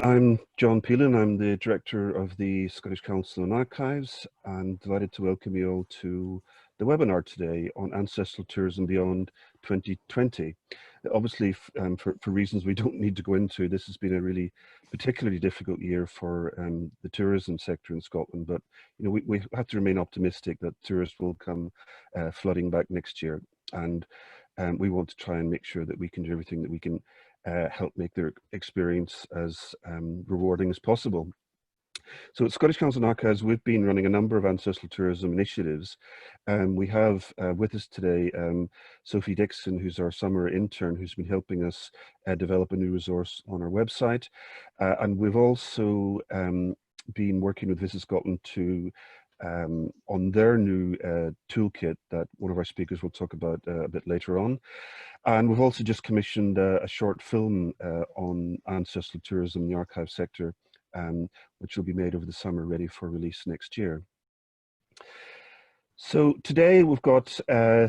I'm John Peelan. I'm the Director of the Scottish Council on Archives, and delighted to welcome you all to the webinar today on Ancestral Tourism Beyond 2020. Obviously, for reasons we don't need to go into, this has been a really particularly difficult year for the tourism sector in Scotland, but we have to remain optimistic that tourists will come flooding back next year, and we want to try and make sure that we can do everything that we can help make their experience as rewarding as possible. So at Scottish Council on Archives, we've been running a number of ancestral tourism initiatives. We have with us today Sophie Dixon, who's our summer intern, who's been helping us develop a new resource on our website. And we've also been working with Visit Scotland to on their new toolkit that one of our speakers will talk about a bit later on. And we've also just commissioned a short film on ancestral tourism in the archive sector, which will be made over the summer, ready for release next year. So today we've got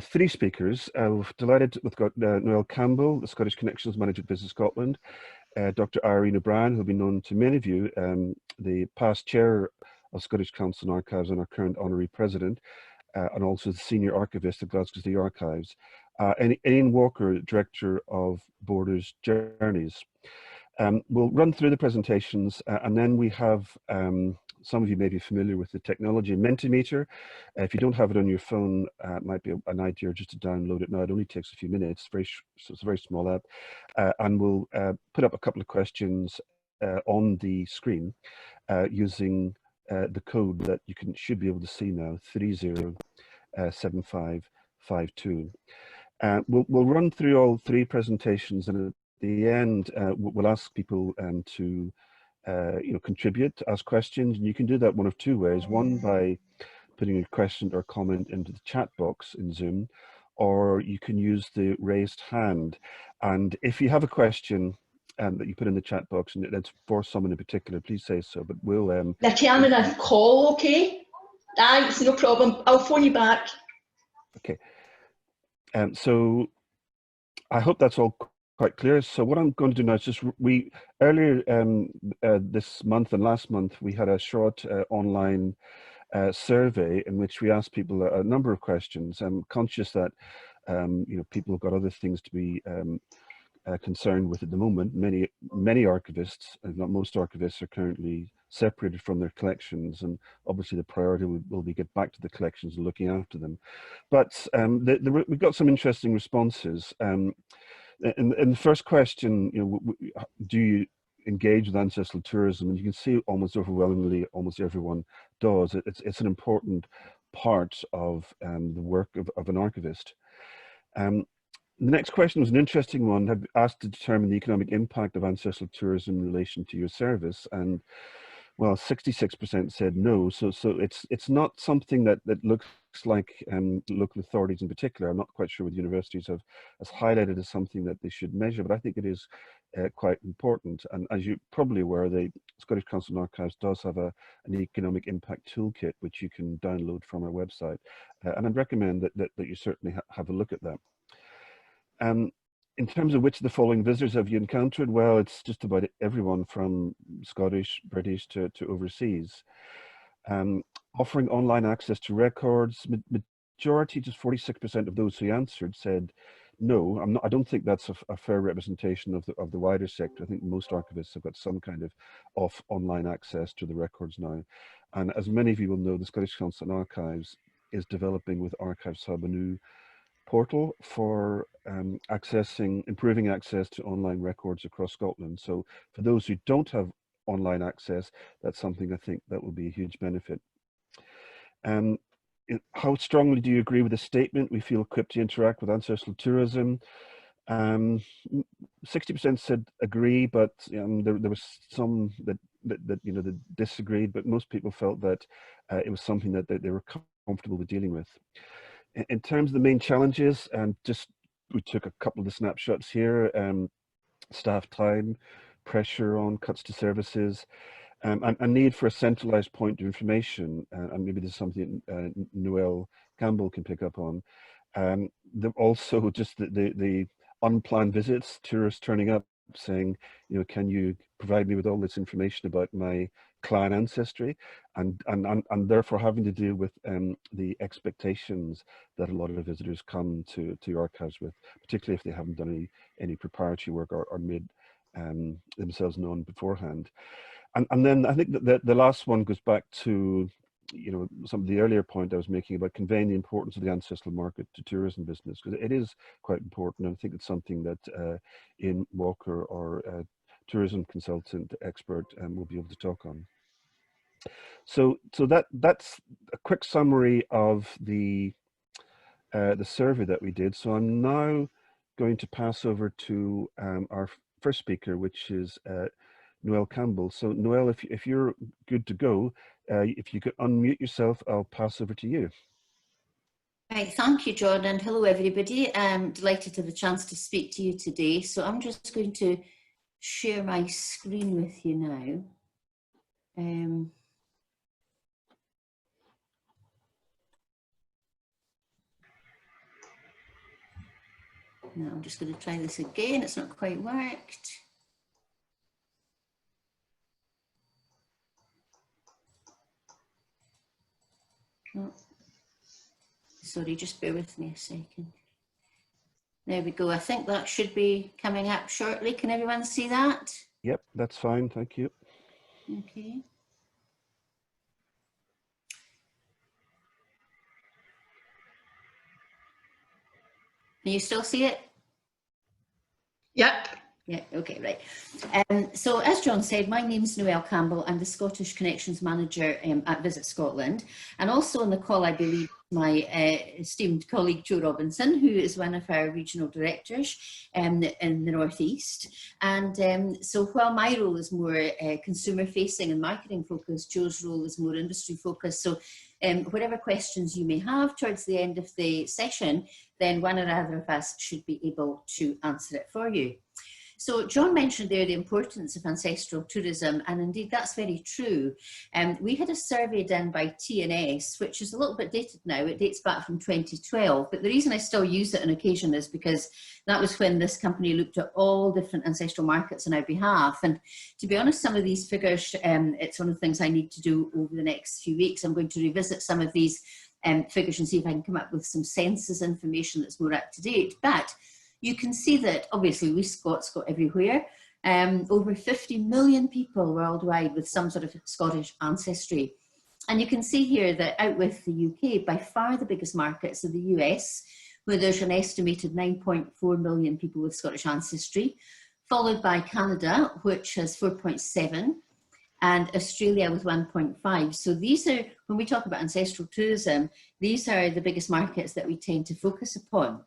three speakers. We're delighted we've got Noel Campbell, the Scottish Connections Manager at Visit Scotland, Dr. Irene O'Brien, who'll be known to many of you, the past chair of Scottish Council on Archives and our current honorary president, and also the senior archivist at Glasgow City Archives, and Ian Walker, director of Borders Journeys. We'll run through the presentations, and then we have some of you may be familiar with the technology Mentimeter. If you don't have it on your phone, it might be an idea just to download it now. It only takes a few minutes. So it's a very small app, and we'll put up a couple of questions on the screen using the code that you should be able to see now, 307552. We'll run through all three presentations, and at the end we'll ask people to contribute, ask questions, and you can do that one of two ways. One, by putting a question or comment into the chat box in Zoom, or you can use the raised hand. And if you have a question that you put in the chat box and it's for someone in particular, please say so. But we'll the chairman a call, okay? Thanks, no problem. I'll phone you back. Okay. So I hope that's all quite clear. So what I'm going to do now is just earlier this month and last month we had a short online survey in which we asked people a number of questions. I'm conscious that people have got other things to be concerned with at the moment. Many archivists, if not most archivists, are currently separated from their collections, and obviously the priority will be get back to the collections and looking after them. But we've got some interesting responses. In the first question, do you engage with ancestral tourism? And you can see almost overwhelmingly, almost everyone does. It's an important part of the work of an archivist. The next question was an interesting one. I've asked to determine the economic impact of ancestral tourism in relation to your service, and well, 66% said no. So it's not something that looks like local authorities in particular. I'm not quite sure what universities have as highlighted as something that they should measure, but I think it is quite important. And as you're probably aware, the Scottish Council on Archives does have an economic impact toolkit, which you can download from our website. And I'd recommend that you certainly have a look at that. In terms of which of the following visitors have you encountered? Well, it's just about everyone from Scottish, British to overseas. Offering online access to records, majority, just 46% of those who answered said no. I don't think that's a fair representation of the wider sector. I think most archivists have got some kind of online access to the records now. And as many of you will know, the Scottish Council on Archives is developing with Archives Hub a new portal for improving access to online records across Scotland. So for those who don't have online access, that's something I think that will be a huge benefit. How strongly do you agree with the statement, we feel equipped to interact with ancestral tourism? 60% said agree, but there was some that disagreed, but most people felt that it was something that they were comfortable with dealing with. In terms of the main challenges, we took a couple of the snapshots here, staff time, pressure on cuts to services, and a need for a centralized point of information, and maybe this is something Noel Campbell can pick up on. Also just the unplanned visits, tourists turning up saying, can you provide me with all this information about my clan ancestry, and therefore having to deal with the expectations that a lot of visitors come to archives with, particularly if they haven't done any preparatory work or made themselves known beforehand. And then I think that the last one goes back to, you know, some of the earlier point I was making about conveying the importance of the ancestral market to tourism business, because it is quite important. And I think it's something that Ian Walker, or tourism consultant expert, will be able to talk on. So that's a quick summary of the survey that we did. So I'm now going to pass over to our first speaker, which is Noelle Campbell. So Noelle, if you're good to go, if you could unmute yourself, I'll pass over to you. Right, thank you, John, and hello everybody. I'm delighted to have a chance to speak to you today. So I'm just going to share my screen with you now. Now I'm just going to try this again. It's not quite worked. Oh. Sorry, just bear with me a second. There we go. I think that should be coming up shortly. Can everyone see that? Yep, that's fine. Thank you. Okay. Can you still see it? Yep. Yeah, okay, right. So as John said, my name's Noelle Campbell. I'm the Scottish Connections Manager at Visit Scotland. And also on the call, I believe, my esteemed colleague Jo Robinson, who is one of our regional directors in the North East. And so while my role is more consumer facing and marketing focused, Jo's role is more industry focused. So whatever questions you may have towards the end of the session, then one or other of us should be able to answer it for you. So John mentioned there the importance of ancestral tourism, and indeed that's very true. We had a survey done by TNS, which is a little bit dated now. It dates back from 2012, but the reason I still use it on occasion is because that was when this company looked at all different ancestral markets on our behalf. And to be honest, some of these figures, it's one of the things I need to do over the next few weeks. I'm going to revisit some of these figures and see if I can come up with some census information that's more up to date. But you can see that obviously we Scots got everywhere. Over 50 million people worldwide with some sort of Scottish ancestry. And you can see here that out with the UK, by far the biggest markets are the US, where there's an estimated 9.4 million people with Scottish ancestry, followed by Canada, which has 4.7, and Australia with 1.5. So these are, when we talk about ancestral tourism, these are the biggest markets that we tend to focus upon.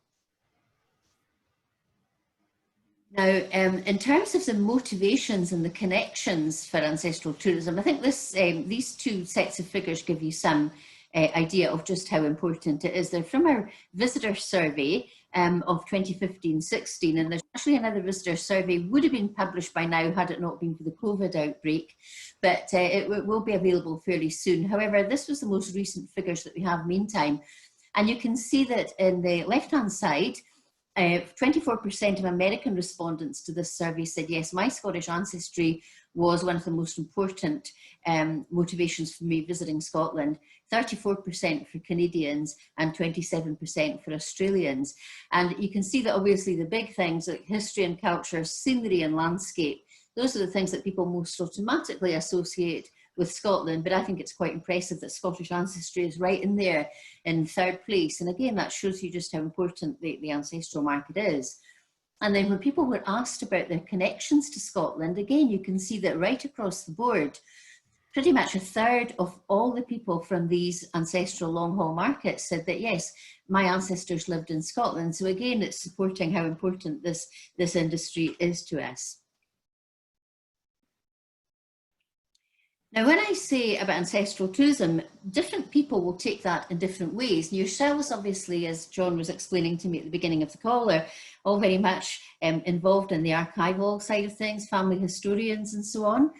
Now, in terms of the motivations and the connections for ancestral tourism, I think this, these two sets of figures give you some idea of just how important it is. They're from our visitor survey of 2015-16, and there's actually another visitor survey, would have been published by now had it not been for the COVID outbreak, but it will be available fairly soon. However, this was the most recent figures that we have meantime, and you can see that in the left-hand side, 24% of American respondents to this survey said, yes, my Scottish ancestry was one of the most important motivations for me visiting Scotland, 34% for Canadians and 27% for Australians. And you can see that obviously the big things like history and culture, scenery and landscape, those are the things that people most automatically associate with Scotland, but I think it's quite impressive that Scottish ancestry is right in there in third place. And again, that shows you just how important the ancestral market is. And then when people were asked about their connections to Scotland, again, you can see that right across the board, pretty much a third of all the people from these ancestral long haul markets said that, yes, my ancestors lived in Scotland. So again, it's supporting how important this industry is to us. Now, when I say about ancestral tourism, different people will take that in different ways. And yourselves, obviously, as John was explaining to me at the beginning of the call, are all very much involved in the archival side of things, family historians and so on.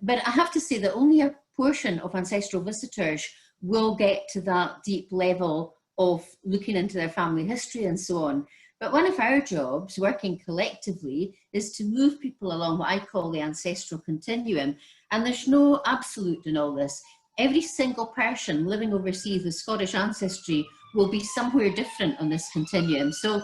But I have to say that only a portion of ancestral visitors will get to that deep level of looking into their family history and so on. But one of our jobs, working collectively, is to move people along what I call the ancestral continuum. And there's no absolute in all this. Every single person living overseas with Scottish ancestry will be somewhere different on this continuum. So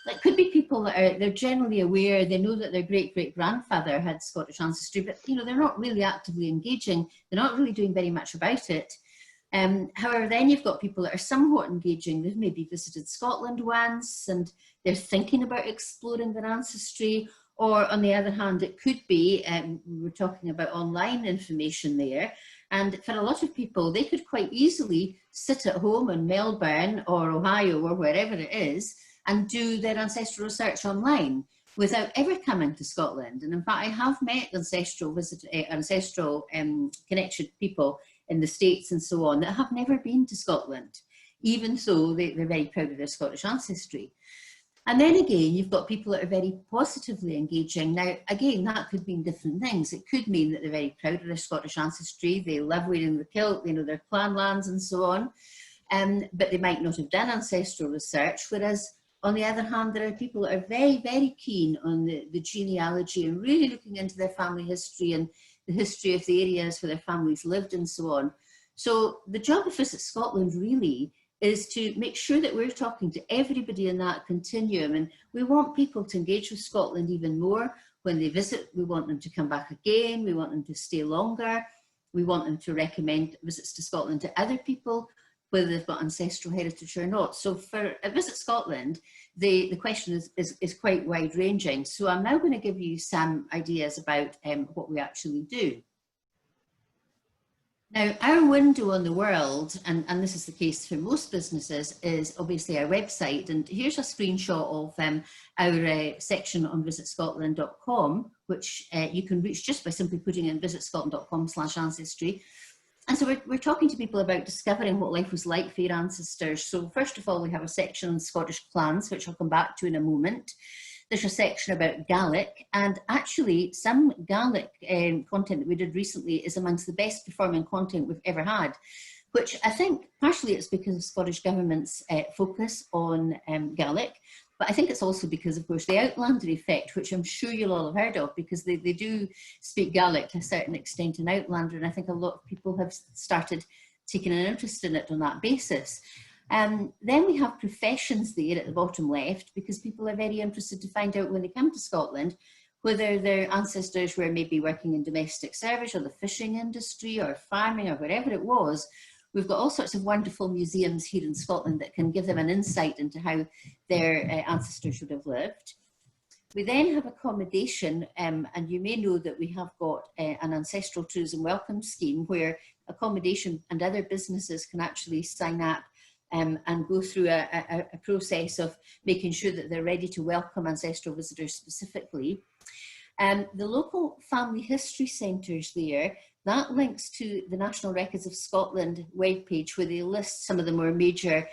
it could be people that they're generally aware, they know that their great-great-grandfather had Scottish ancestry, but they're not really actively engaging, they're not really doing very much about it. However, then you've got people that are somewhat engaging. They've maybe visited Scotland once and they're thinking about exploring their ancestry. Or on the other hand, it could be, we're talking about online information there. And for a lot of people, they could quite easily sit at home in Melbourne or Ohio or wherever it is and do their ancestral research online without ever coming to Scotland. And in fact, I have met ancestral connection people in the States and so on that have never been to Scotland, even though they're very proud of their Scottish ancestry. And then again, you've got people that are very positively engaging. Now, again, that could mean different things. It could mean that they're very proud of their Scottish ancestry, they love wearing the kilt, they know their clan lands and so on, but they might not have done ancestral research, whereas on the other hand, there are people that are very, very keen on the genealogy and really looking into their family history and the history of the areas where their families lived and so on. So the job of Visit Scotland really is to make sure that we're talking to everybody in that continuum, and we want people to engage with Scotland even more. When they visit, we want them to come back again, we want them to stay longer, we want them to recommend visits to Scotland to other people, whether they've got ancestral heritage or not. So for Visit Scotland, the question is quite wide ranging. So I'm now going to give you some ideas about what we actually do. Now, our window on the world, and this is the case for most businesses, is obviously our website. And here's a screenshot of our section on visitscotland.com, which you can reach just by simply putting in visitscotland.com/ancestry. And so we're talking to people about discovering what life was like for your ancestors. So first of all, we have a section on Scottish clans, which I'll come back to in a moment. There's a section about Gaelic, and actually some Gaelic content that we did recently is amongst the best performing content we've ever had, which I think partially it's because of Scottish Government's focus on Gaelic, but I think it's also because, of course, the Outlander effect, which I'm sure you'll all have heard of, because they do speak Gaelic to a certain extent in Outlander, and I think a lot of people have started taking an interest in it on that basis. Then we have professions there at the bottom left, because people are very interested to find out when they come to Scotland whether their ancestors were maybe working in domestic service or the fishing industry or farming or whatever it was. We've got all sorts of wonderful museums here in Scotland that can give them an insight into how their ancestors would have lived. We then have accommodation, and you may know that we have got an Ancestral Tourism welcome scheme where accommodation and other businesses can actually sign up and go through a process of making sure that they're ready to welcome ancestral visitors specifically. The local family history centres there, that links to the National Records of Scotland webpage, where they list some of the more major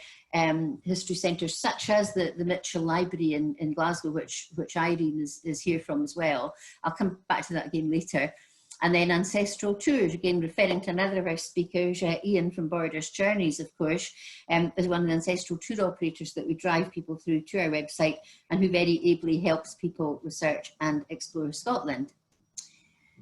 history centres, such as the Mitchell Library in Glasgow, which Irene is here from as well. I'll come back to that again later. And then Ancestral Tours, again referring to another of our speakers, Ian from Borders Journeys, of course, is one of the ancestral tour operators that we drive people through to our website and who very ably helps people research and explore Scotland.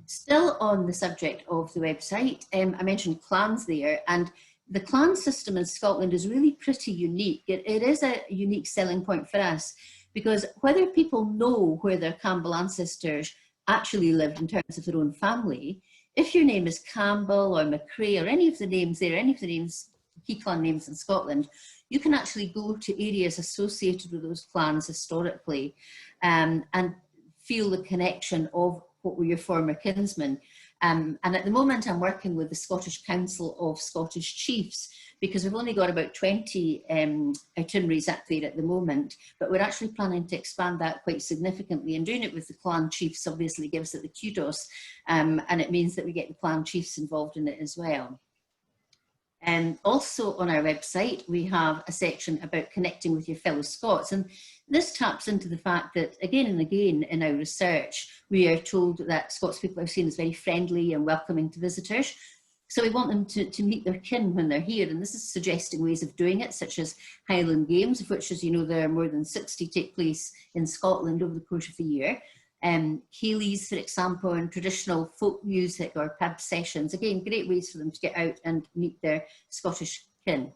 Still on the subject of the website, I mentioned clans there, and the clan system in Scotland is really pretty unique. It is a unique selling point for us, because whether people know where their Campbell ancestors actually lived in terms of their own family, if your name is Campbell or McRae or any of the names there, any of the names, key clan names in Scotland, you can actually go to areas associated with those clans historically and feel the connection of what were your former kinsmen. And at the moment I'm working with the Scottish Council of Scottish Chiefs, because we've only got about 20 itineraries up there at the moment, but we're actually planning to expand that quite significantly, and doing it with the clan chiefs obviously gives it the kudos, and it means that we get the clan chiefs involved in it as well. And also on our website, we have a section about connecting with your fellow Scots. And this taps into the fact that again and again in our research, we are told that Scots people are seen as very friendly and welcoming to visitors. So we want them to meet their kin when they're here, and this is suggesting ways of doing it, such as Highland Games, of which, as you know, there are more than 60 take place in Scotland over the course of the year. Ceilidhs, for example, and traditional folk music or pub sessions. Again, great ways for them to get out and meet their Scottish kin.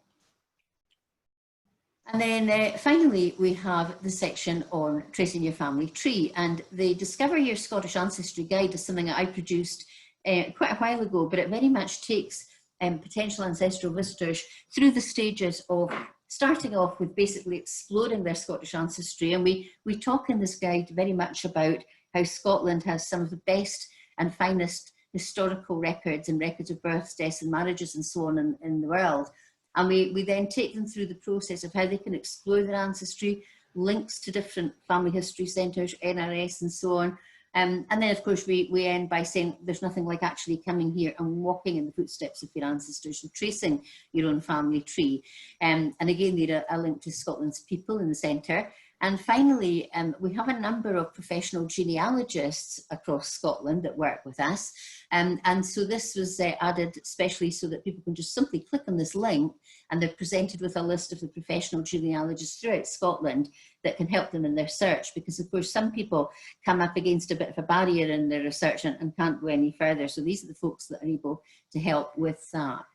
And then finally, we have the section on tracing your family tree. And the Discover Your Scottish Ancestry Guide is something that I produced quite a while ago, but it very much takes potential ancestral visitors through the stages of starting off with basically exploring their Scottish ancestry. And we talk in this guide very much about how Scotland has some of the best and finest historical records and records of births, deaths and marriages and so on in the world. And we then take them through the process of how they can explore their ancestry, links to different family history centres, NRS and so on. And then, of course, we end by saying there's nothing like actually coming here and walking in the footsteps of your ancestors and tracing your own family tree. And again, there are a link to Scotland's people in the centre. And finally, we have a number of professional genealogists across Scotland that work with us. And so this was added especially so that people can just simply click on this link and they're presented with a list of the professional genealogists throughout Scotland that can help them in their search, because of course some people come up against a bit of a barrier in their research and can't go any further. So these are the folks that are able to help with that.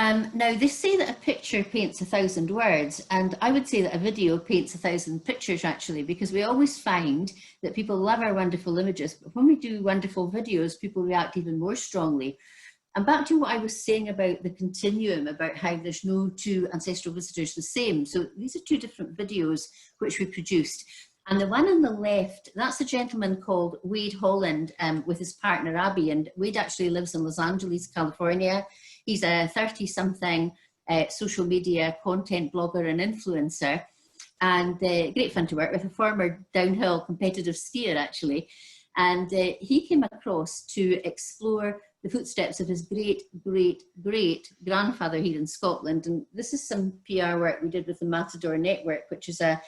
Now, they say that a picture paints 1,000 words, and I would say that a video paints 1,000 pictures, actually, because we always find that people love our wonderful images, but when we do wonderful videos, people react even more strongly. And back to what I was saying about the continuum, about how there's no two ancestral visitors the same. So these are two different videos which we produced. And the one on the left, that's a gentleman called Wade Holland with his partner Abby, and Wade actually lives in Los Angeles, California. He's a 30-something social media content blogger and influencer, and great fun to work with, a former downhill competitive skier actually. And he came across to explore the footsteps of his great grandfather here in Scotland. And this is some PR work we did with the Matador Network, which is a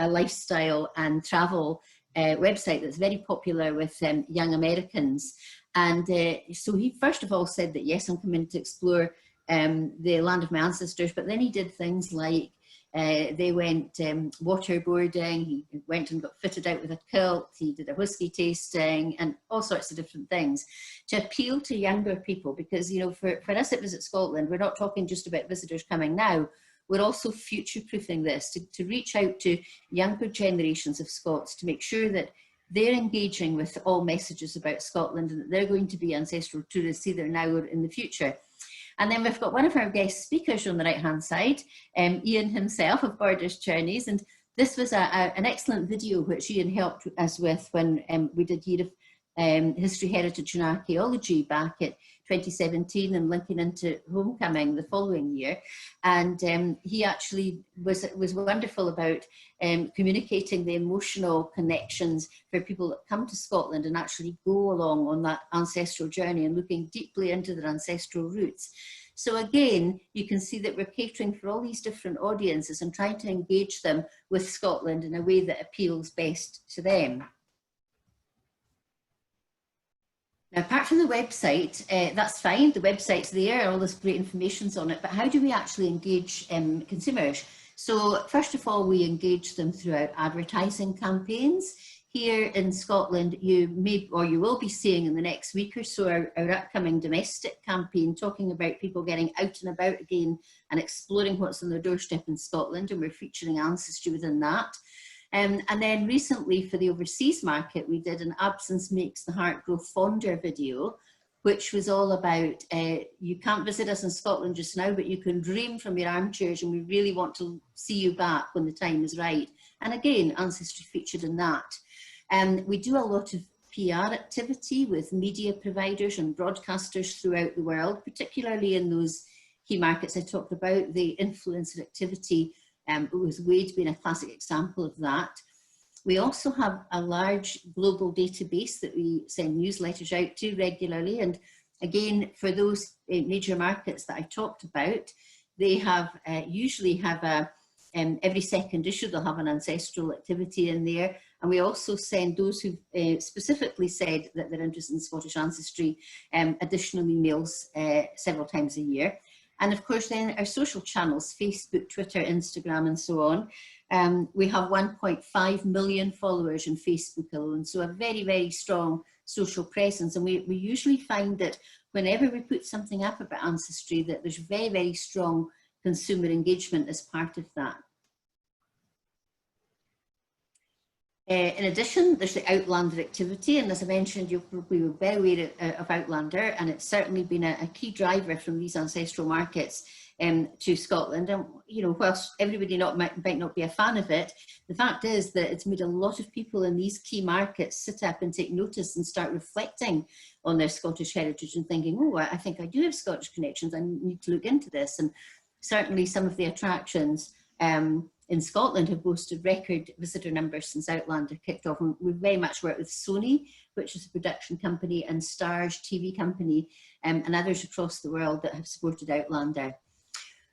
lifestyle and travel website that's very popular with young Americans. And so he first of all said that, yes, I'm coming to explore the land of my ancestors, but then he did things like they went waterboarding, he went and got fitted out with a kilt, he did a whiskey tasting and all sorts of different things to appeal to younger people, because, you know, for us at Visit Scotland, we're not talking just about visitors coming now, we're also future-proofing this to reach out to younger generations of Scots to make sure that they're engaging with all messages about Scotland and that they're going to be ancestral tourists either now or in the future. And then we've got one of our guest speakers on the right-hand side, Ian himself of Borders Journeys. And this was an excellent video which Ian helped us with when we did Year of History, Heritage and Archaeology back at 2017 and linking into Homecoming the following year. And he actually was wonderful about communicating the emotional connections for people that come to Scotland and actually go along on that ancestral journey and looking deeply into their ancestral roots. So again, you can see that we're catering for all these different audiences and trying to engage them with Scotland in a way that appeals best to them. Now, apart from the website, that's fine, the website's there, all this great information's on it, but how do we actually engage consumers? So first of all, we engage them throughout advertising campaigns. Here in Scotland, you may, or you will be seeing in the next week or so, our upcoming domestic campaign, talking about people getting out and about again and exploring what's on their doorstep in Scotland, and we're featuring ancestry within that. And then recently for the overseas market, we did an Absence Makes the Heart Grow Fonder video, which was all about, you can't visit us in Scotland just now, but you can dream from your armchairs and we really want to see you back when the time is right. And again, ancestry featured in that. We do a lot of PR activity with media providers and broadcasters throughout the world, particularly in those key markets I talked about, the influencer activity, with Wade being a classic example of that. We also have a large global database that we send newsletters out to regularly. And again, for those major markets that I talked about, they have usually have a, every second issue, they'll have an ancestral activity in there. And we also send those who specifically said that they're interested in Scottish ancestry additional emails several times a year. And of course, then our social channels, Facebook, Twitter, Instagram, and so on. We have 1.5 million followers on Facebook alone, so a very, very strong social presence. And we usually find that whenever we put something up about ancestry, that there's very, very strong consumer engagement as part of that. In addition, there's the Outlander activity, and as I mentioned, you'll probably be very aware of Outlander, and it's certainly been a key driver from these ancestral markets to Scotland. And you know, whilst everybody might not be a fan of it, the fact is that it's made a lot of people in these key markets sit up and take notice and start reflecting on their Scottish heritage and thinking, oh, I think I do have Scottish connections, I need to look into this. And certainly some of the attractions in Scotland have boasted record visitor numbers since Outlander kicked off. And we've very much worked with Sony, which is a production company, and Stars TV company, and others across the world that have supported Outlander.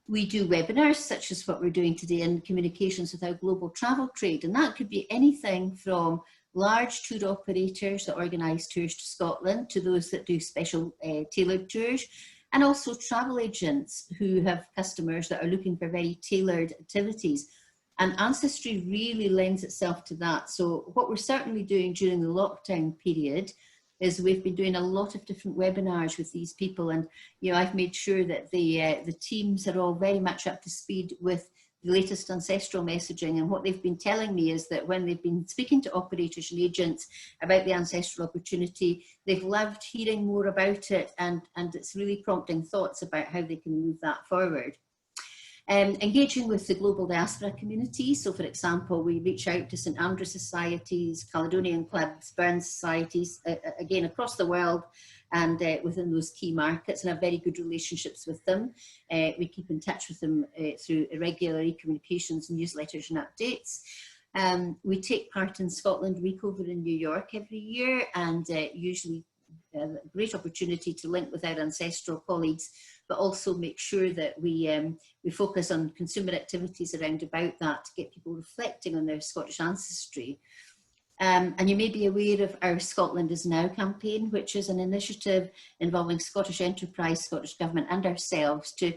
We do webinars such as what we're doing today in communications with our global travel trade, and that could be anything from large tour operators that organise tours to Scotland to those that do special tailored tours, and also travel agents who have customers that are looking for very tailored activities. And ancestry really lends itself to that. So what we're certainly doing during the lockdown period is we've been doing a lot of different webinars with these people, and you know, I've made sure that the teams are all very much up to speed with the latest ancestral messaging. And what they've been telling me is that when they've been speaking to operators and agents about the ancestral opportunity, they've loved hearing more about it, and it's really prompting thoughts about how they can move that forward. Engaging with the global diaspora community. So for example, we reach out to St Andrew societies, Caledonian clubs, Burns societies, again across the world, and within those key markets, and have very good relationships with them. We keep in touch with them through irregular communications, newsletters and updates. We take part in Scotland Week over in New York every year, and usually a great opportunity to link with our ancestral colleagues, but also make sure that we focus on consumer activities around about that to get people reflecting on their Scottish ancestry. And you may be aware of our Scotland is Now campaign, which is an initiative involving Scottish enterprise, Scottish Government and ourselves to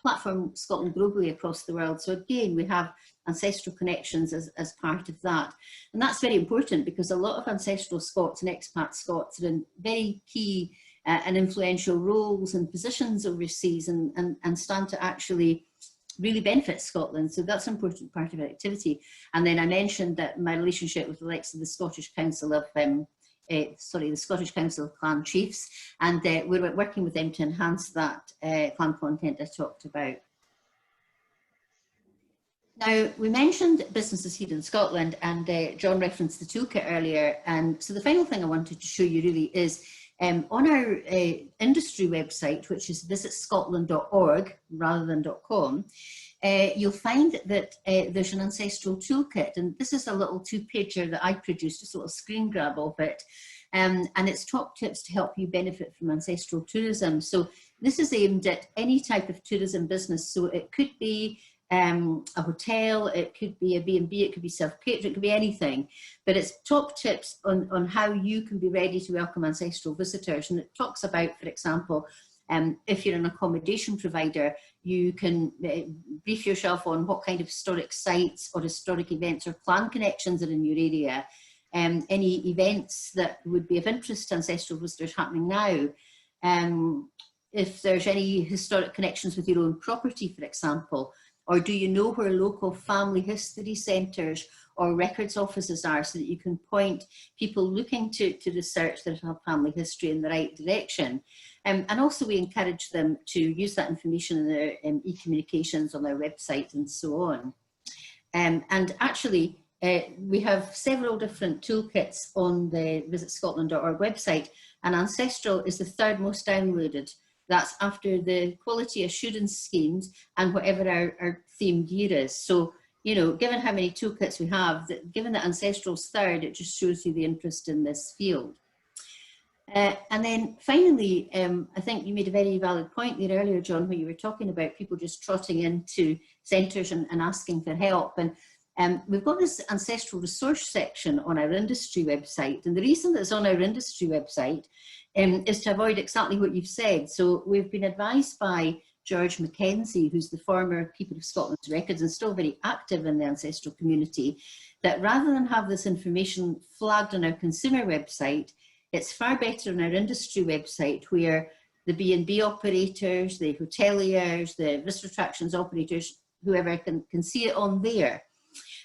platform Scotland globally across the world. So again, we have ancestral connections as part of that. And that's very important because a lot of ancestral Scots and expat Scots are in very key and influential roles and positions overseas, and stand to actually really benefit Scotland. So that's an important part of our activity. And then I mentioned that my relationship with the likes of the Scottish Council of the Scottish Council of Clan Chiefs, and we're working with them to enhance that clan content I talked about. Now, we mentioned businesses here in Scotland, and John referenced the toolkit earlier, and so the final thing I wanted to show you really is on our industry website, which is visitscotland.org rather than .com, you'll find that there's an ancestral toolkit, and this is a little two-pager that I produced, just a little screen grab of it, and it's top tips to help you benefit from ancestral tourism. So this is aimed at any type of tourism business, so it could be a hotel, it could be a B&B, it could be self-catering, it could be anything, but it's top tips on how you can be ready to welcome ancestral visitors. And it talks about, for example, if you're an accommodation provider, you can brief yourself on what kind of historic sites or historic events or clan connections are in your area, any events that would be of interest to ancestral visitors happening now, if there's any historic connections with your own property, for example. Or do you know where local family history centres or records offices are, so that you can point people looking to research that have family history in the right direction? And also we encourage them to use that information in their e-communications on their website and so on. And actually, we have several different toolkits on the visitscotland.org website, and Ancestral is the third most downloaded. That's after the quality assurance schemes and whatever our themed year is. So, you know, given how many toolkits we have, given that Ancestral's third, it just shows you the interest in this field. And then finally, I think you made a very valid point there earlier, John, where you were talking about people just trotting into centres and asking for help. And We've got this ancestral resource section on our industry website, and the reason that it's on our industry website is to avoid exactly what you've said. So we've been advised by George Mackenzie, who's the former People of Scotland's Records and still very active in the ancestral community, that rather than have this information flagged on our consumer website, it's far better on our industry website, where the B&B operators, the hoteliers, the visitor attractions operators, whoever can see it on there.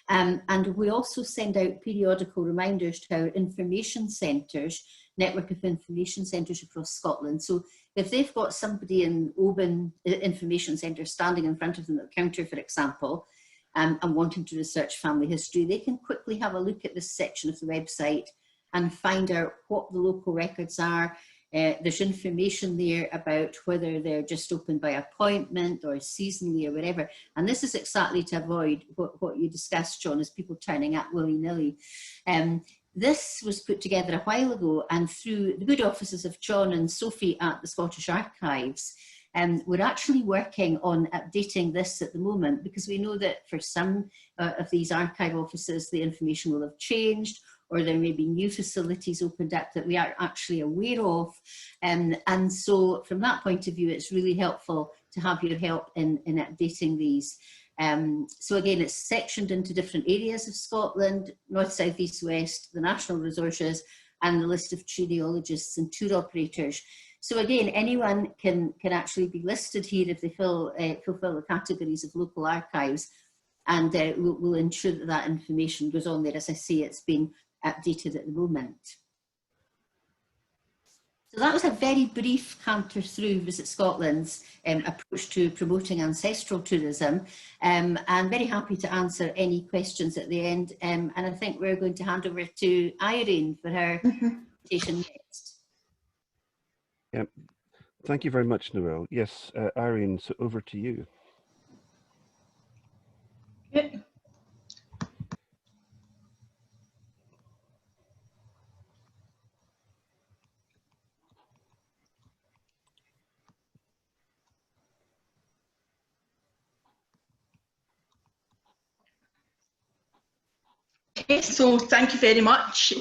And we also send out periodical reminders to our information centres, network of information centres across Scotland. So if they've got somebody in Oban Information Centre standing in front of them at the counter, for example, and wanting to research family history, they can quickly have a look at this section of the website and find out what the local records are. There's information there about whether they're just open by appointment or seasonally or whatever. And this is exactly to avoid what you discussed, John, is people turning up willy-nilly. This was put together a while ago, and through the good offices of John and Sophie at the Scottish Archives, we're actually working on updating this at the moment, because we know that for some of these archive offices, the information will have changed, or there may be new facilities opened up that we are actually aware of. And so from that point of view, it's really helpful to have your help in updating these. So again, it's sectioned into different areas of Scotland: north, south, east, west, the national resources, and the list of genealogists and tour operators. So again, anyone can actually be listed here if they fulfill the categories of local archives, and we'll ensure that that information goes on there. As I say, it's been updated at the moment. So that was a very brief canter through Visit Scotland's approach to promoting ancestral tourism. I'm very happy to answer any questions at the end. And I think we're going to hand over to Irene for her presentation next. Yeah, thank you very much, Noelle. Yes, Irene, so over to you. Yeah. Okay, so thank you very much.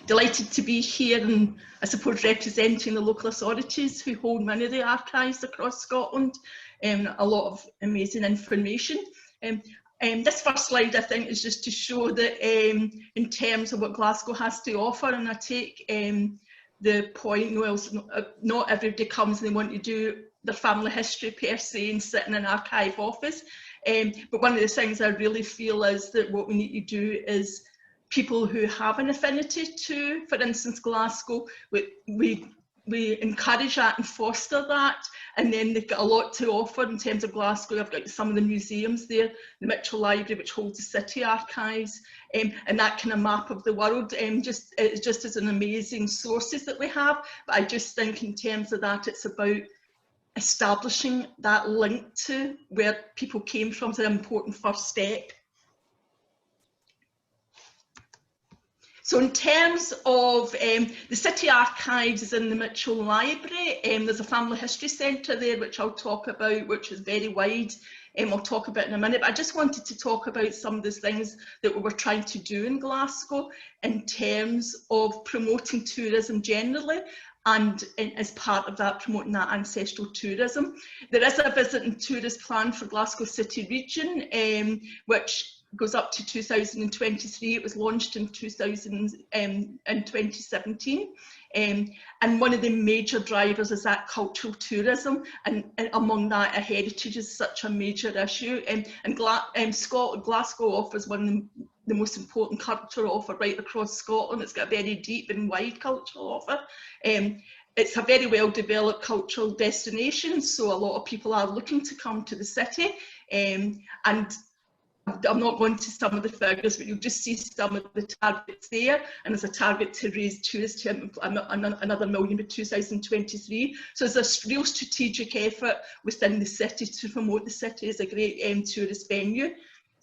Delighted to be here and I suppose representing the local authorities who hold many of the archives across Scotland. A lot of amazing information. This first slide, I think, is just to show that in terms of what Glasgow has to offer, and I take the point, Noelle's, not everybody comes and they want to do their family history per se and sit in an archive office. But one of the things I really feel is that what we need to do is people who have an affinity to, for instance, Glasgow, we encourage that and foster that, and then they've got a lot to offer in terms of Glasgow. I've got some of the museums there, the Mitchell Library, which holds the city archives, and that kind of map of the world, just as an amazing sources that we have. But I just think in terms of that, it's about establishing that link to where people came from is an important first step. So in terms of the City Archives is in the Mitchell Library, there's a family history centre there which I'll talk about, which is very wide. I'll talk about in a minute, but I just wanted to talk about some of the things that we were trying to do in Glasgow in terms of promoting tourism generally, and as part of that, promoting that ancestral tourism. There is a visit and tourist plan for Glasgow City region, which goes up to 2023. It was launched in 2017. And one of the major drivers is that cultural tourism, and among that, heritage is such a major issue. Glasgow offers one of the most important cultural offer right across Scotland. It's got a very deep and wide cultural offer. It's a very well developed cultural destination, so a lot of people are looking to come to the city. And I'm not going to some of the figures, but you'll just see some of the targets there. And there's a target to raise tourists to another million by 2023. So there's a real strategic effort within the city to promote the city as a great tourist venue.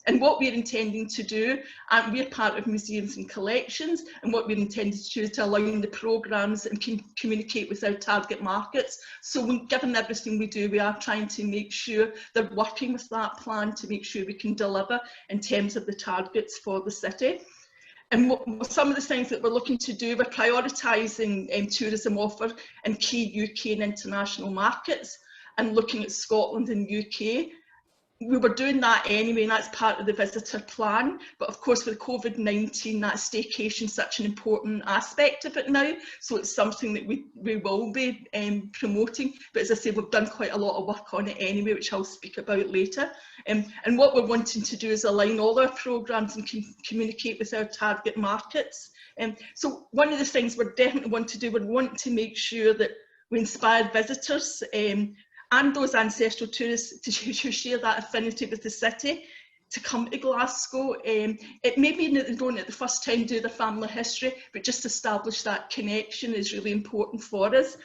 And what we're intending to do, and we're part of museums and collections, and what we're intending to do is to align the programmes and communicate with our target markets. So given everything we do, we are trying to make sure they're working with that plan to make sure we can deliver in terms of the targets for the city. And some of the things that we're looking to do, we're prioritising tourism offer in key UK and international markets and looking at Scotland and UK. We were doing that anyway, and that's part of the visitor plan. But of course, with COVID-19, that staycation is such an important aspect of it now. So it's something that we will be promoting. But as I say, we've done quite a lot of work on it anyway, which I'll speak about later. And what we're wanting to do is align all our programmes and communicate with our target markets. So one of the things we definitely want to do, we want to make sure that we inspire visitors and those ancestral tourists to share that affinity with the city, to come to Glasgow. It may be that they don't at the first time do their family history, but just establish that connection is really important for us.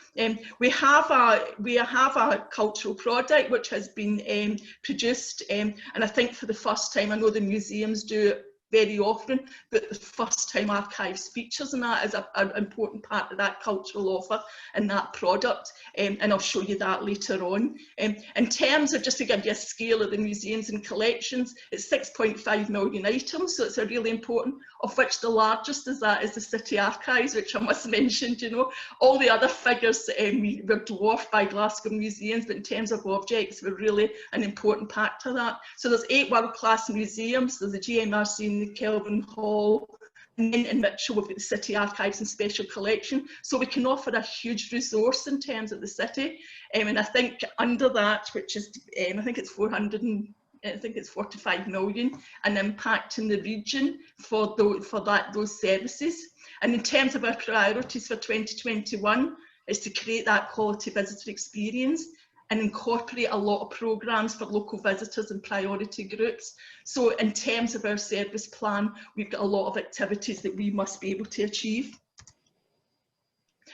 We have a cultural product which has been produced, and I think for the first time, I know the museums do it very often, but the first time archives features, and that is an important part of that cultural offer and that product, and I'll show you that later on. In terms of, just to give you a scale of the museums and collections, it's 6.5 million items, so it's a really important, of which the largest is the City Archives, which I must mention. You know, all the other figures were dwarfed by Glasgow museums, but in terms of objects, we're really an important part to that. So there's 8 world-class museums, there's the GMRC and the Kelvin Hall, and then in Mitchell we've got the City Archives and Special Collection, so we can offer a huge resource in terms of the city. And I think under that, which is I think it's 45 million, an impact in the region for those services. And in terms of our priorities for 2021 is to create that quality visitor experience and incorporate a lot of programmes for local visitors and priority groups. So in terms of our service plan, we've got a lot of activities that we must be able to achieve.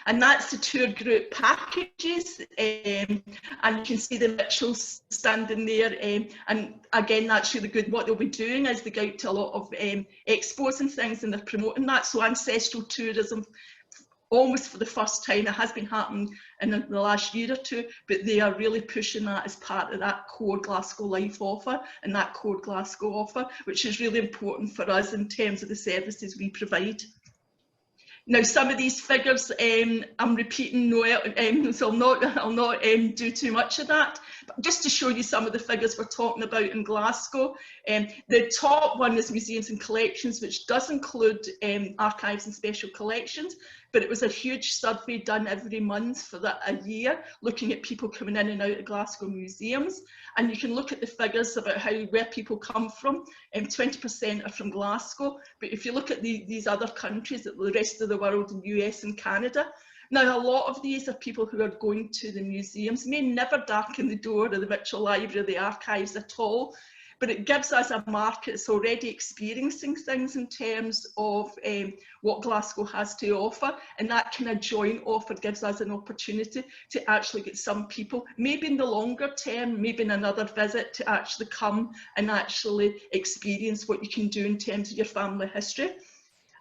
And that's the tour group packages, and you can see the Mitchells standing there, and again, that's really good. What they'll be doing is they go out to a lot of expos and things, and they're promoting that. So Ancestral Tourism, almost for the first time, it has been happening in the last year or two, but they are really pushing that as part of that core Glasgow Life offer and that core Glasgow offer, which is really important for us in terms of the services we provide. Now, some of these figures, I'm repeating Noel, so I'll not do too much of that. But just to show you some of the figures we're talking about in Glasgow, the top one is museums and collections, which does include archives and special collections. But it was a huge survey done every month for a year, looking at people coming in and out of Glasgow museums. And you can look at the figures about where people come from. 20% are from Glasgow. But if you look at these other countries, the rest of the world, the US and Canada, now a lot of these are people who are going to the museums, may never darken the door of the Mitchell Library or the archives at all. But it gives us a market that's already experiencing things in terms of what Glasgow has to offer, and that kind of joint offer gives us an opportunity to actually get some people, maybe in the longer term, maybe in another visit, to actually come and actually experience what you can do in terms of your family history.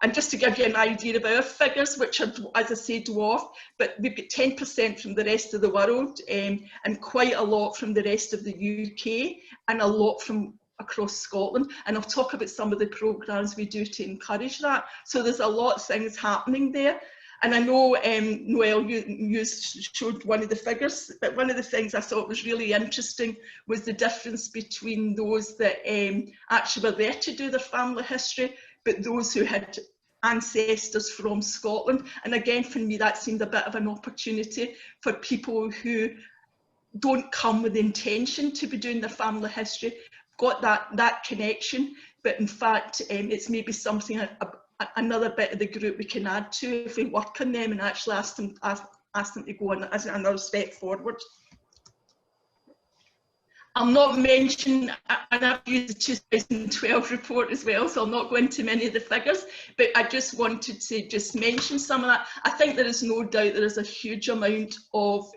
And just to give you an idea of our figures, which are, as I say, dwarfed, but we've got 10% from the rest of the world, and quite a lot from the rest of the UK, and a lot from across Scotland. And I'll talk about some of the programmes we do to encourage that. So there's a lot of things happening there. And I know, Noel, you showed one of the figures, but one of the things I thought was really interesting was the difference between those that actually were there to do their family history, but those who had ancestors from Scotland. And again, for me, that seemed a bit of an opportunity for people who don't come with the intention to be doing their family history, got that connection, but in fact, it's maybe something, another bit of the group we can add to if we work on them and actually ask them to go on as another step forward. I'll not mention, and I've used the 2012 report as well, so I'll not go into many of the figures, but I just wanted to mention some of that. I think there is no doubt there is a huge amount of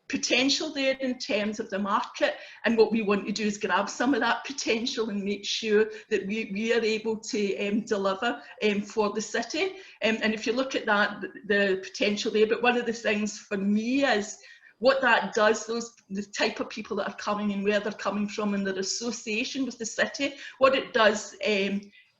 potential there in terms of the market, and what we want to do is grab some of that potential and make sure that we are able to deliver for the city. And if you look at that, the potential there, but one of the things for me is what that does, the type of people that are coming and where they're coming from and their association with the city, what it does,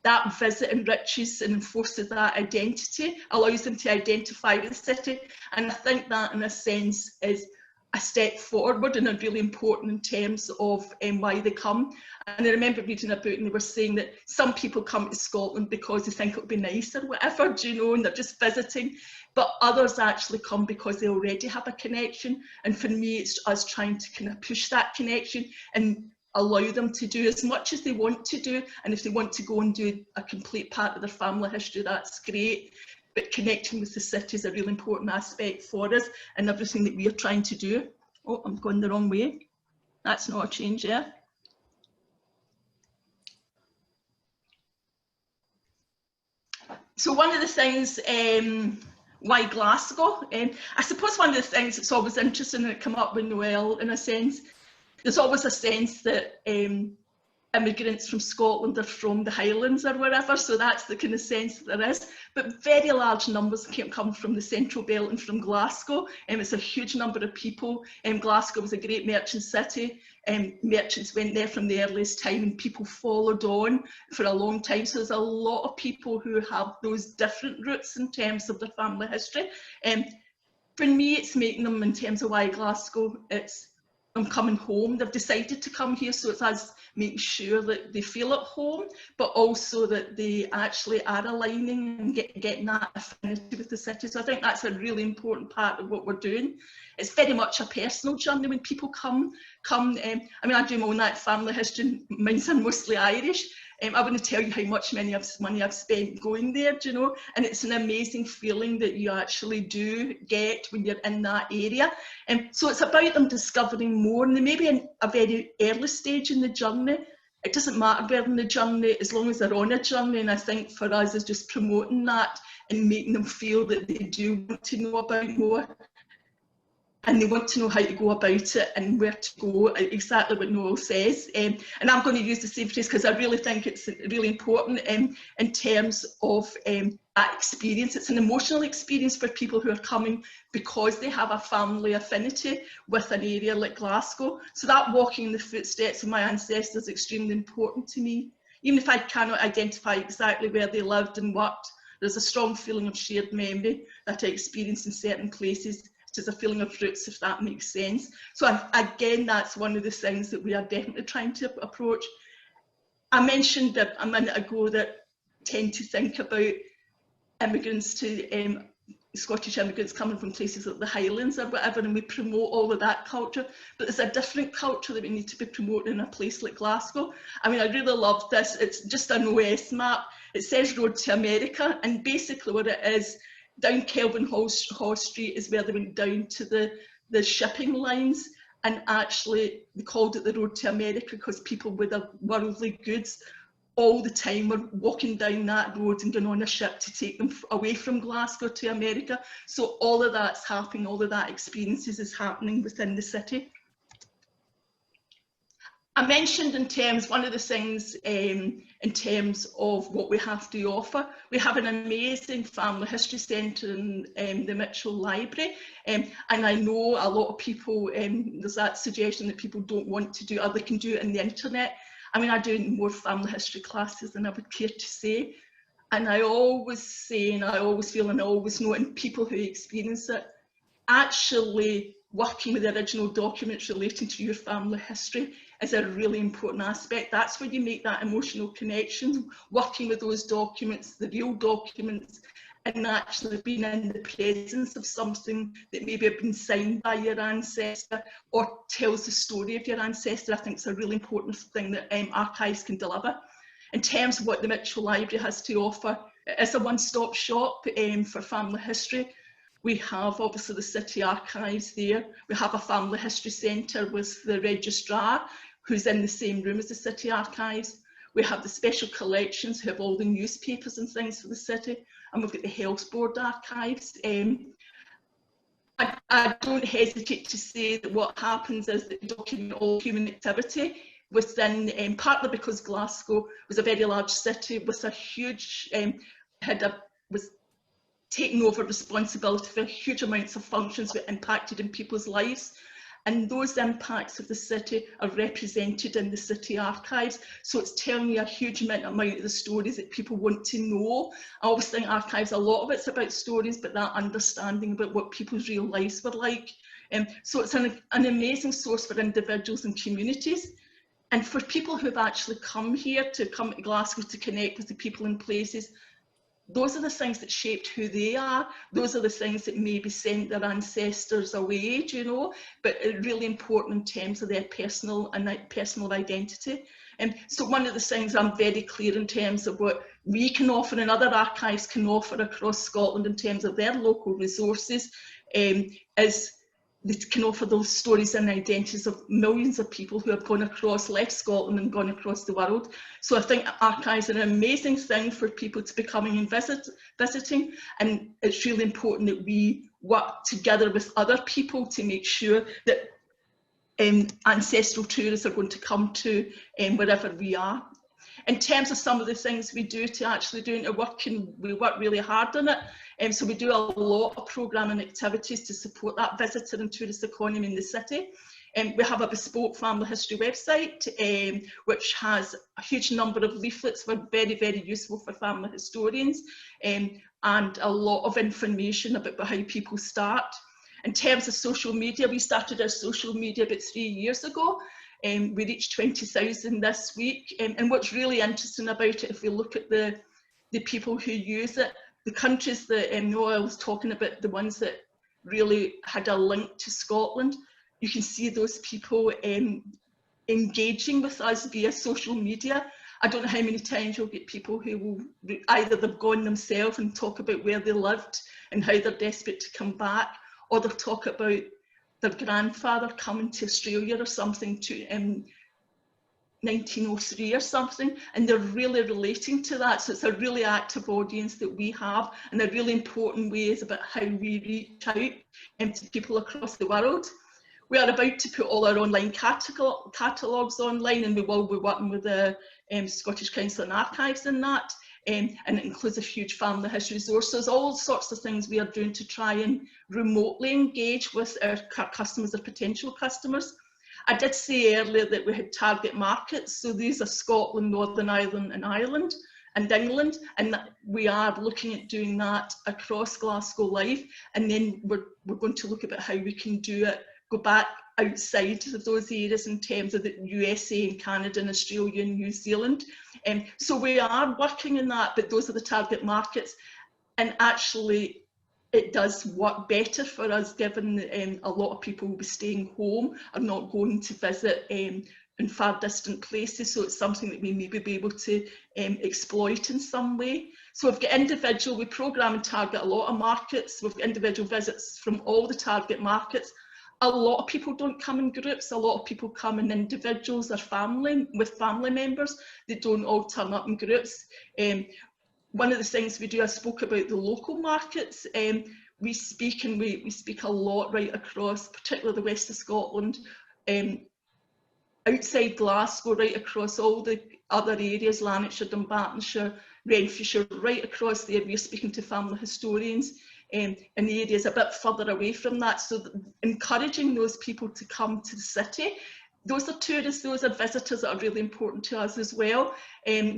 that visit enriches and enforces that identity, allows them to identify with the city. And I think that in a sense is a step forward and are really important in terms of why they come. And I remember reading a book and they were saying that some people come to Scotland because they think it would be nice or whatever, do you know, and they're just visiting. But others actually come because they already have a connection. And for me, it's us trying to kind of push that connection and allow them to do as much as they want to do. And if they want to go and do a complete part of their family history, that's great. But connecting with the city is a really important aspect for us and everything that we are trying to do. Oh, I'm going the wrong way. That's not a change, yeah. So one of the things, why Glasgow? I suppose one of the things that's always interesting, and it came up with Noel in a sense, there's always a sense that immigrants from Scotland are from the Highlands or wherever, so that's the kind of sense that there is. But very large numbers come from the Central Belt and from Glasgow. It's a huge number of people. Glasgow was a great merchant city. Merchants went there from the earliest time and people followed on for a long time. So there's a lot of people who have those different roots in terms of their family history. For me, it's making them, in terms of why Glasgow, it's I'm coming home. They've decided to come here, so it's us making sure that they feel at home, but also that they actually are aligning and getting that affinity with the city. So I think that's a really important part of what we're doing. It's very much a personal journey when people come. I mean, I do my own family history. Mine's mostly Irish. I wouldn't tell you how much money I've spent going there, do you know? And it's an amazing feeling that you actually do get when you're in that area. So it's about them discovering more, and they may be in a very early stage in the journey. It doesn't matter where in the journey, as long as they're on a journey. And I think for us is just promoting that and making them feel that they do want to know about more. And they want to know how to go about it and where to go, exactly what Noel says. And I'm going to use the same phrase because I really think it's really important in terms of that experience. It's an emotional experience for people who are coming because they have a family affinity with an area like Glasgow. So that walking in the footsteps of my ancestors is extremely important to me. Even if I cannot identify exactly where they lived and worked, there's a strong feeling of shared memory that I experience in certain places. There's a feeling of roots, if that makes sense. So again, that's one of the things that we are definitely trying to approach. I mentioned a minute ago that tend to think about immigrants to Scottish immigrants coming from places like the Highlands or whatever, and we promote all of that culture. But there's a different culture that we need to be promoting in a place like Glasgow. I mean, I really love this. It's just an OS map. It says Road to America, and basically what it is, down Kelvin Hall Street is where they went down to the shipping lines, and actually they called it the Road to America because people with their worldly goods all the time were walking down that road and going on a ship to take them away from Glasgow to America. So all of that's happening, all of that experiences is happening within the city. I mentioned in terms, one of the things in terms of what we have to offer, we have an amazing family history centre in the Mitchell Library, and I know a lot of people, there's that suggestion that people don't want to do, or they can do it on the internet. I mean, I do more family history classes than I would care to say, and I always say, and I always feel, and I always know in people who experience it, actually working with the original documents relating to your family history is a really important aspect. That's where you make that emotional connection, working with those documents, the real documents, and actually being in the presence of something that maybe have been signed by your ancestor or tells the story of your ancestor. I think it's a really important thing that archives can deliver. In terms of what the Mitchell Library has to offer, it's a one-stop shop for family history. We have obviously the City Archives there. We have a family history centre with the registrar who's in the same room as the City Archives. We have the special collections who have all the newspapers and things for the city. And we've got the Health Board Archives. And I don't hesitate to say that what happens is that we document all human activity within, partly because Glasgow was a very large city with a huge, was taking over responsibility for huge amounts of functions that impacted in people's lives. And those impacts of the city are represented in the city archives. So it's telling you a huge amount of the stories that people want to know. I always think archives, a lot of it's about stories, but that understanding about what people's real lives were like. So it's an amazing source for individuals and communities. And for people who've actually come here, to come to Glasgow to connect with the people and places, those are the things that shaped who they are. Those are the things that maybe sent their ancestors away, you know, but really important in terms of their personal identity. And so one of the things I'm very clear in terms of what we can offer and other archives can offer across Scotland in terms of their local resources is they can offer those stories and identities of millions of people who have gone across, left Scotland and gone across the world. So I think archives are an amazing thing for people to be coming and visiting, and it's really important that we work together with other people to make sure that ancestral tourists are going to come to wherever we are. In terms of some of the things we do to actually do interworking, we work really hard on it. So we do a lot of programming activities to support that visitor and tourist economy in the city. We have a bespoke family history website, which has a huge number of leaflets that are very, very useful for family historians, and a lot of information about how people start. In terms of social media, we started our social media about 3 years ago. We reached 20,000 this week. And what's really interesting about it, if we look at the people who use it, the countries that Noel was talking about, the ones that really had a link to Scotland, you can see those people engaging with us via social media. I don't know how many times you'll get people who will either they've gone themselves and talk about where they lived and how they're desperate to come back, or they'll talk about their grandfather coming to Australia or something to 1903 or something, and they're really relating to that. So it's a really active audience that we have, and a really important way is about how we reach out to people across the world. We are about to put all our online catalogues online, and we will be working with the Scottish Council and Archives in that, and it includes a huge family history resource. So there's all sorts of things we are doing to try and remotely engage with our customers or potential customers. I did say earlier that we had target markets, so these are Scotland, Northern Ireland and Ireland and England, and we are looking at doing that across Glasgow Live, and then we're going to look at how we can do it, go back outside of those areas in terms of the USA and Canada and Australia and New Zealand. So we are working in that, but those are the target markets, and actually it does work better for us, given a lot of people will be staying home, are not going to visit in far distant places. So it's something that we maybe be able to exploit in some way. So we've got individual, we program and target a lot of markets. We've got individual visits from all the target markets. A lot of people don't come in groups. A lot of people come in individuals or family, with family members. They don't all turn up in groups. One of the things we do, I spoke about the local markets. We speak a lot right across, particularly the west of Scotland, outside Glasgow, right across all the other areas, Lanarkshire, Dunbartonshire, Renfrewshire, right across there. We're speaking to family historians in the areas a bit further away from that. So encouraging those people to come to the city. Those are tourists, those are visitors that are really important to us as well.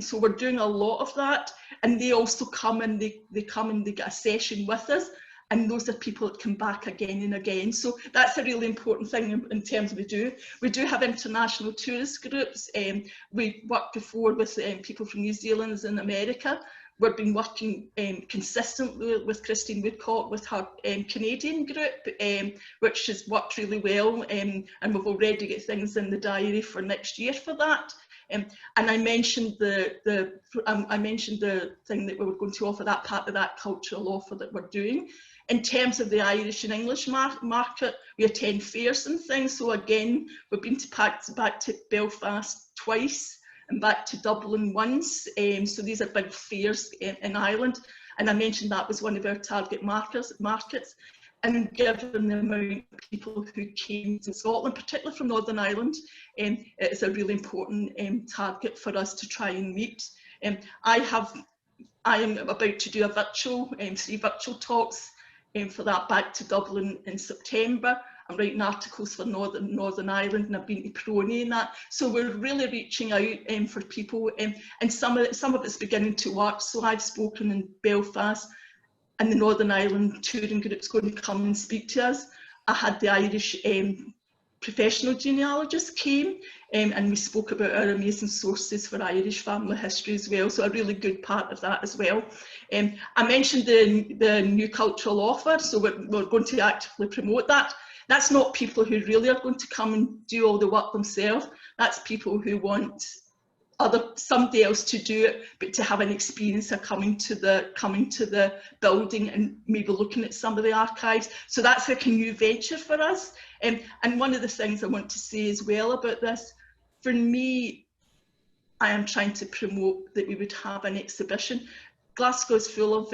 So we're doing a lot of that, and they also come and they come and they get a session with us, and those are people that come back again and again. So that's a really important thing in terms of we do have international tourist groups. We worked before with people from New Zealand and America. We've been working consistently with Christine Woodcock with her Canadian group, which has worked really well, and we've already got things in the diary for next year for that. And I mentioned the thing that we were going to offer, that part of that cultural offer that we're doing. In terms of the Irish and English market, we attend fairs and things. So again, we've been back to Belfast twice, and back to Dublin once. So these are big fairs in Ireland. And I mentioned that was one of our target markets. and given the amount of people who came to Scotland, particularly from Northern Ireland, it's a really important target for us to try and meet. I am about to do a virtual, 3 virtual talks for that back to Dublin in September. I'm writing articles for Northern Ireland, and I've been to Prony and that. So we're really reaching out for people, and some of it's beginning to work. So I've spoken in Belfast, and the Northern Ireland touring group's going to come and speak to us. I had the Irish professional genealogist came, and we spoke about our amazing sources for Irish family history as well, so a really good part of that as well. I mentioned the new cultural offer, so we're going to actively promote that. That's not people who really are going to come and do all the work themselves. That's people who want somebody else to do it, but to have an experience of coming to the building and maybe looking at some of the archives. So that's like a new venture for us. And one of the things I want to say as well about this, for me, I am trying to promote that we would have an exhibition. Glasgow is full of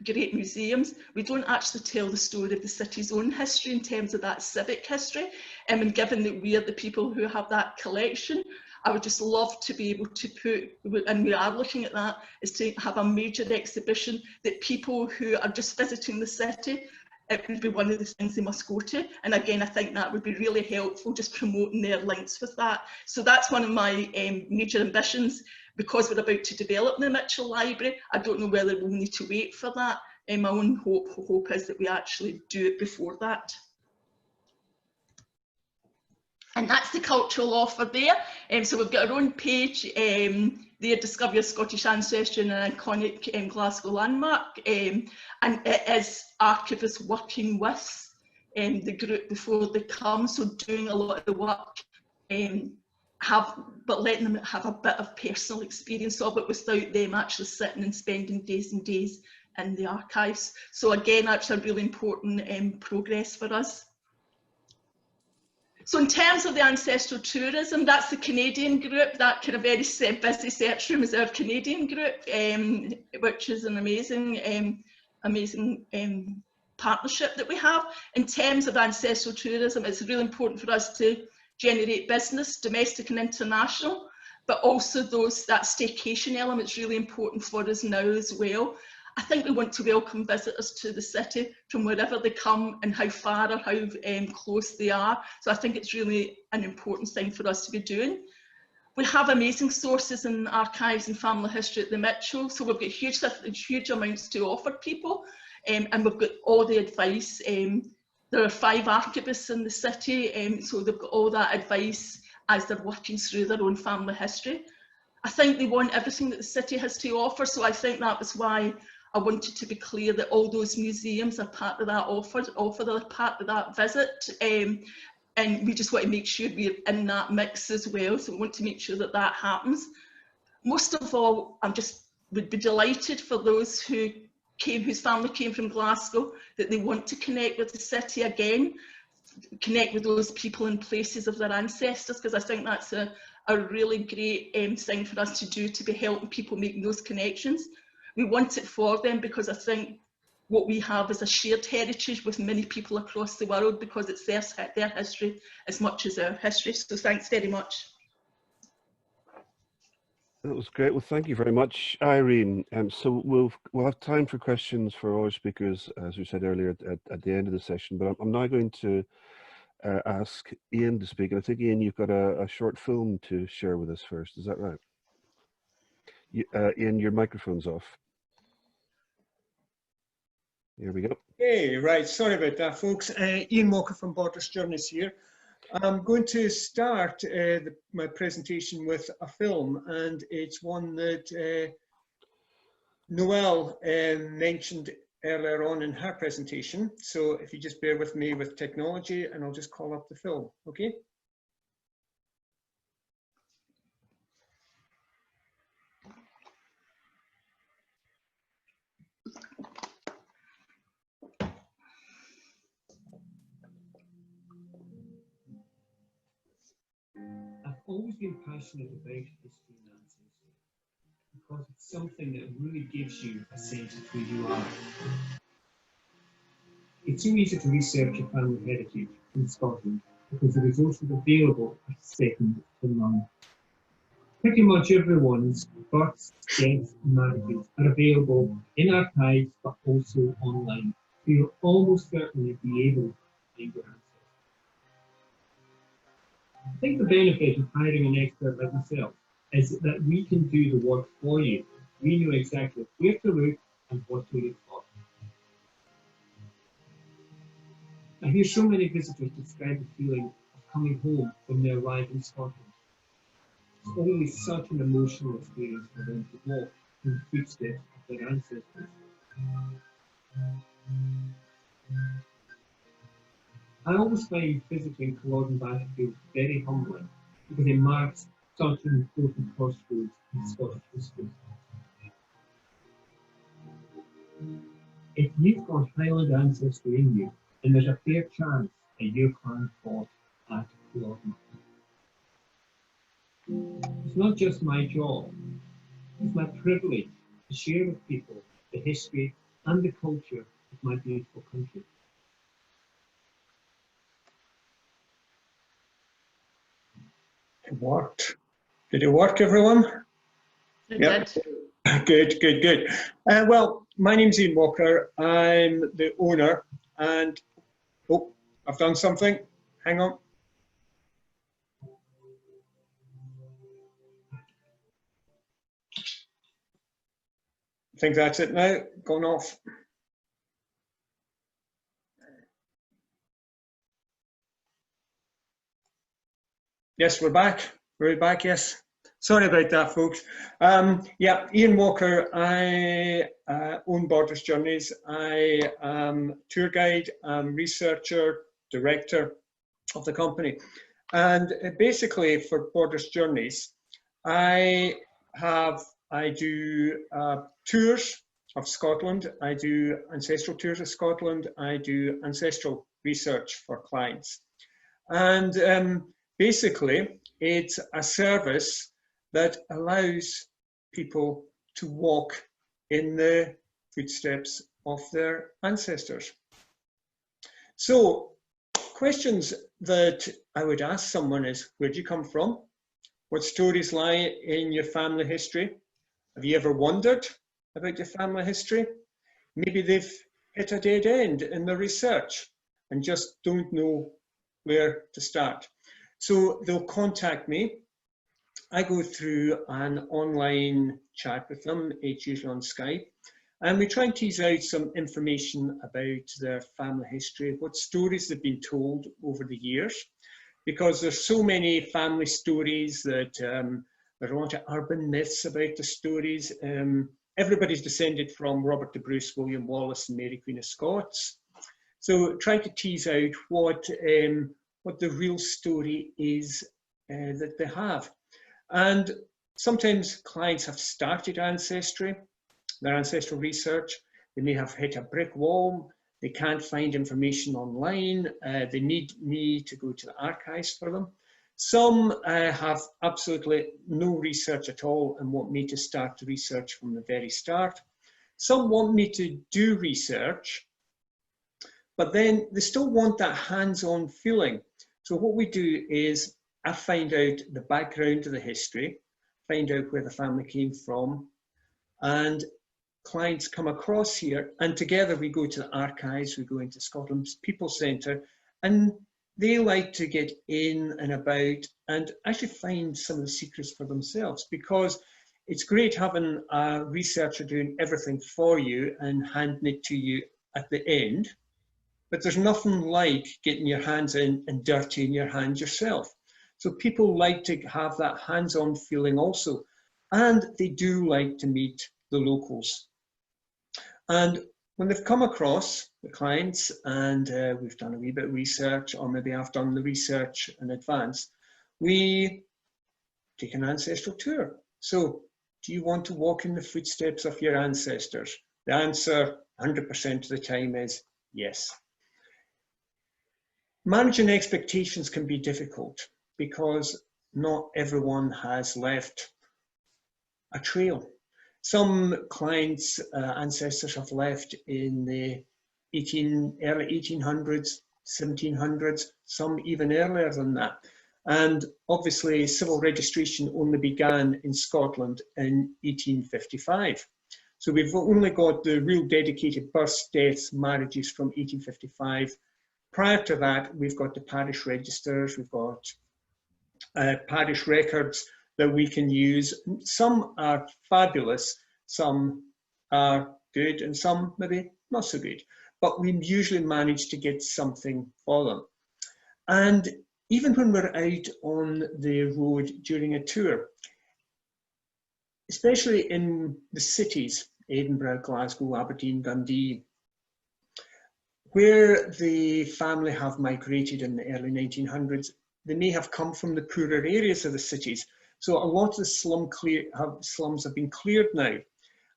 great museums. We don't actually tell the story of the city's own history in terms of that civic history. And given that we are the people who have that collection, I would just love to be able to put, and we are looking at that, is to have a major exhibition that people who are just visiting the city, it would be one of the things they must go to. And again, I think that would be really helpful, just promoting their links with that. So that's one of my major ambitions. Because we're about to develop the Mitchell Library, I don't know whether we'll need to wait for that. My own hope is that we actually do it before that. And that's the cultural offer there. So we've got our own page there, Discover Your Scottish Ancestry in an Iconic Glasgow Landmark. And it is archivists working with the group before they come, so doing a lot of the work, but letting them have a bit of personal experience of it without them actually sitting and spending days and days in the archives. So again, that's a really important progress for us. So in terms of the Ancestral Tourism, that's the Canadian group. That kind of very busy search room is our Canadian group, which is an amazing, partnership that we have. In terms of Ancestral Tourism, it's really important for us to generate business, domestic and international, but also that staycation element is really important for us now as well. I think we want to welcome visitors to the city from wherever they come and how far or how close they are. So I think it's really an important thing for us to be doing. We have amazing sources in archives and family history at the Mitchell, so we've got huge amounts to offer people, and we've got all the advice. There are 5 archivists in the city, so they've got all that advice as they're working through their own family history. I think they want everything that the city has to offer, so I think that was why I wanted to be clear that all those museums are part of that offer, they're part of that visit, and we just want to make sure we're in that mix as well, so we want to make sure that that happens. Most of all, would be delighted for those whose family came from Glasgow, that they want to connect with the city again, connect with those people and places of their ancestors, because I think that's a really great thing for us to do, to be helping people make those connections. We want it for them because I think what we have is a shared heritage with many people across the world, because it's their history as much as our history. So thanks very much. That was great. Well, thank you very much, Irene. So we'll have time for questions for all speakers, as we said earlier, at the end of the session. But I'm now going to ask Ian to speak. And I think, Ian, you've got a short film to share with us first. Is that right? Ian, your microphone's off. Here we go. Hey, right. Sorry about that, folks. Ian Walker from Borders Journeys here. I'm going to start my presentation with a film, and it's one that Noelle mentioned earlier on in her presentation. So if you just bear with me with technology, and I'll just call up the film, okay? I've always been passionate about history and ancestry because it's something that really gives you a sense of who you are. It's so easy to research your family heritage in Scotland because the resources available are second to none. Pretty much everyone's births, deaths and marriages are available in archives but also online, so you'll almost certainly be able to find your ancestors. I think the benefit of hiring an expert like myself is that we can do the work for you. We know exactly where to look and what to look for. I hear so many visitors describe the feeling of coming home when they arrive in Scotland. It's always such an emotional experience for them to walk in the footsteps of their ancestors. I always find visiting Culloden Battlefield very humbling because it marks such an important crossroads in Scottish history. If you've got Highland ancestry in you, then there's a fair chance that your clan fought at Culloden. It's not just my job, it's my privilege to share with people the history and the culture of my beautiful country. It worked. Did it work, everyone? It Yep. did. Good, good, good. Well, my name's Ian Walker. I'm the owner and, oh, I've done something. Hang on. I think that's it now, gone off. Yes, we're back. We're back, yes. Sorry about that, folks. Yeah, Ian Walker, I own Borders Journeys. I am tour guide, researcher, director of the company. And basically for Borders Journeys, I do tours of Scotland. I do ancestral tours of Scotland. I do ancestral research for clients. And basically, it's a service that allows people to walk in the footsteps of their ancestors. So, questions that I would ask someone is, where do you come from? What stories lie in your family history? Have you ever wondered about your family history? Maybe they've hit a dead end in their research and just don't know where to start. So they'll contact me. I go through an online chat with them, it's usually on Skype, and we try and tease out some information about their family history, what stories they've been told over the years, because there's so many family stories that there's a lot of urban myths about the stories. Everybody's descended from Robert the Bruce, William Wallace, and Mary Queen of Scots. So try to tease out what the real story is that they have. And sometimes clients have started ancestry, their ancestral research. They may have hit a brick wall. They can't find information online. They need me to go to the archives for them. Some have absolutely no research at all and want me to start the research from the very start. Some want me to do research, but then they still want that hands-on feeling. So what we do is I find out the background of the history, find out where the family came from, and clients come across here, and together we go to the archives, we go into Scotland's People Centre, and they like to get in and about and actually find some of the secrets for themselves, because it's great having a researcher doing everything for you and handing it to you at the end, but there's nothing like getting your hands in and dirtying your hands yourself. So people like to have that hands-on feeling also, and they do like to meet the locals. And when they've come across the clients and we've done a wee bit of research, or maybe I've done the research in advance, we take an ancestral tour. So do you want to walk in the footsteps of your ancestors? The answer 100% of the time is yes. Managing expectations can be difficult because not everyone has left a trail. Some clients' ancestors have left in the early 1800s, 1700s, some even earlier than that. And obviously civil registration only began in Scotland in 1855. So we've only got the real dedicated births, deaths, marriages from 1855. Prior to that, we've got the parish registers, we've got parish records that we can use. Some are fabulous, some are good, and some maybe not so good. But we usually manage to get something for them. And even when we're out on the road during a tour, especially in the cities, Edinburgh, Glasgow, Aberdeen, Dundee, where the family have migrated in the early 1900s, they may have come from the poorer areas of the cities. So a lot of the slums have been cleared now,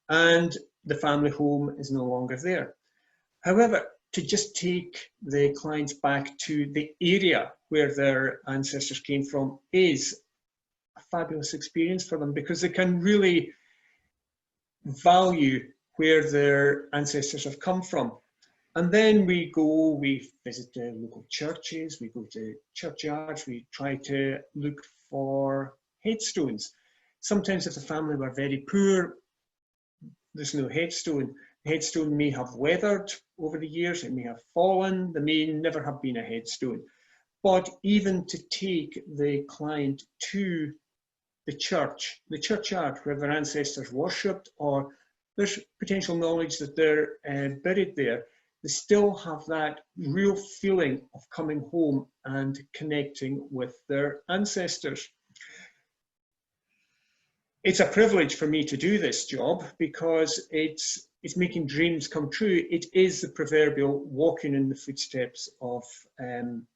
and the family home is no longer there. However, to just take the clients back to the area where their ancestors came from is a fabulous experience for them, because they can really value where their ancestors have come from. And then we visit the local churches, we go to churchyards, we try to look for headstones. Sometimes if the family were very poor, there's no headstone. The headstone may have weathered over the years, it may have fallen, there may never have been a headstone. But even to take the client to the church, the churchyard where their ancestors worshipped, or there's potential knowledge that they're buried there, they still have that real feeling of coming home and connecting with their ancestors. It's a privilege for me to do this job, because it's making dreams come true. It is the proverbial walking in the footsteps of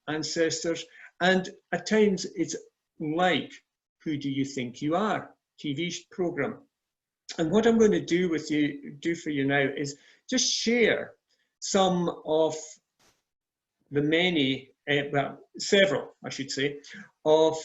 ancestors. And at times it's like, Who Do You Think You Are? TV program. And what I'm going to do for you now is just share some of the many, well, several, I should say, of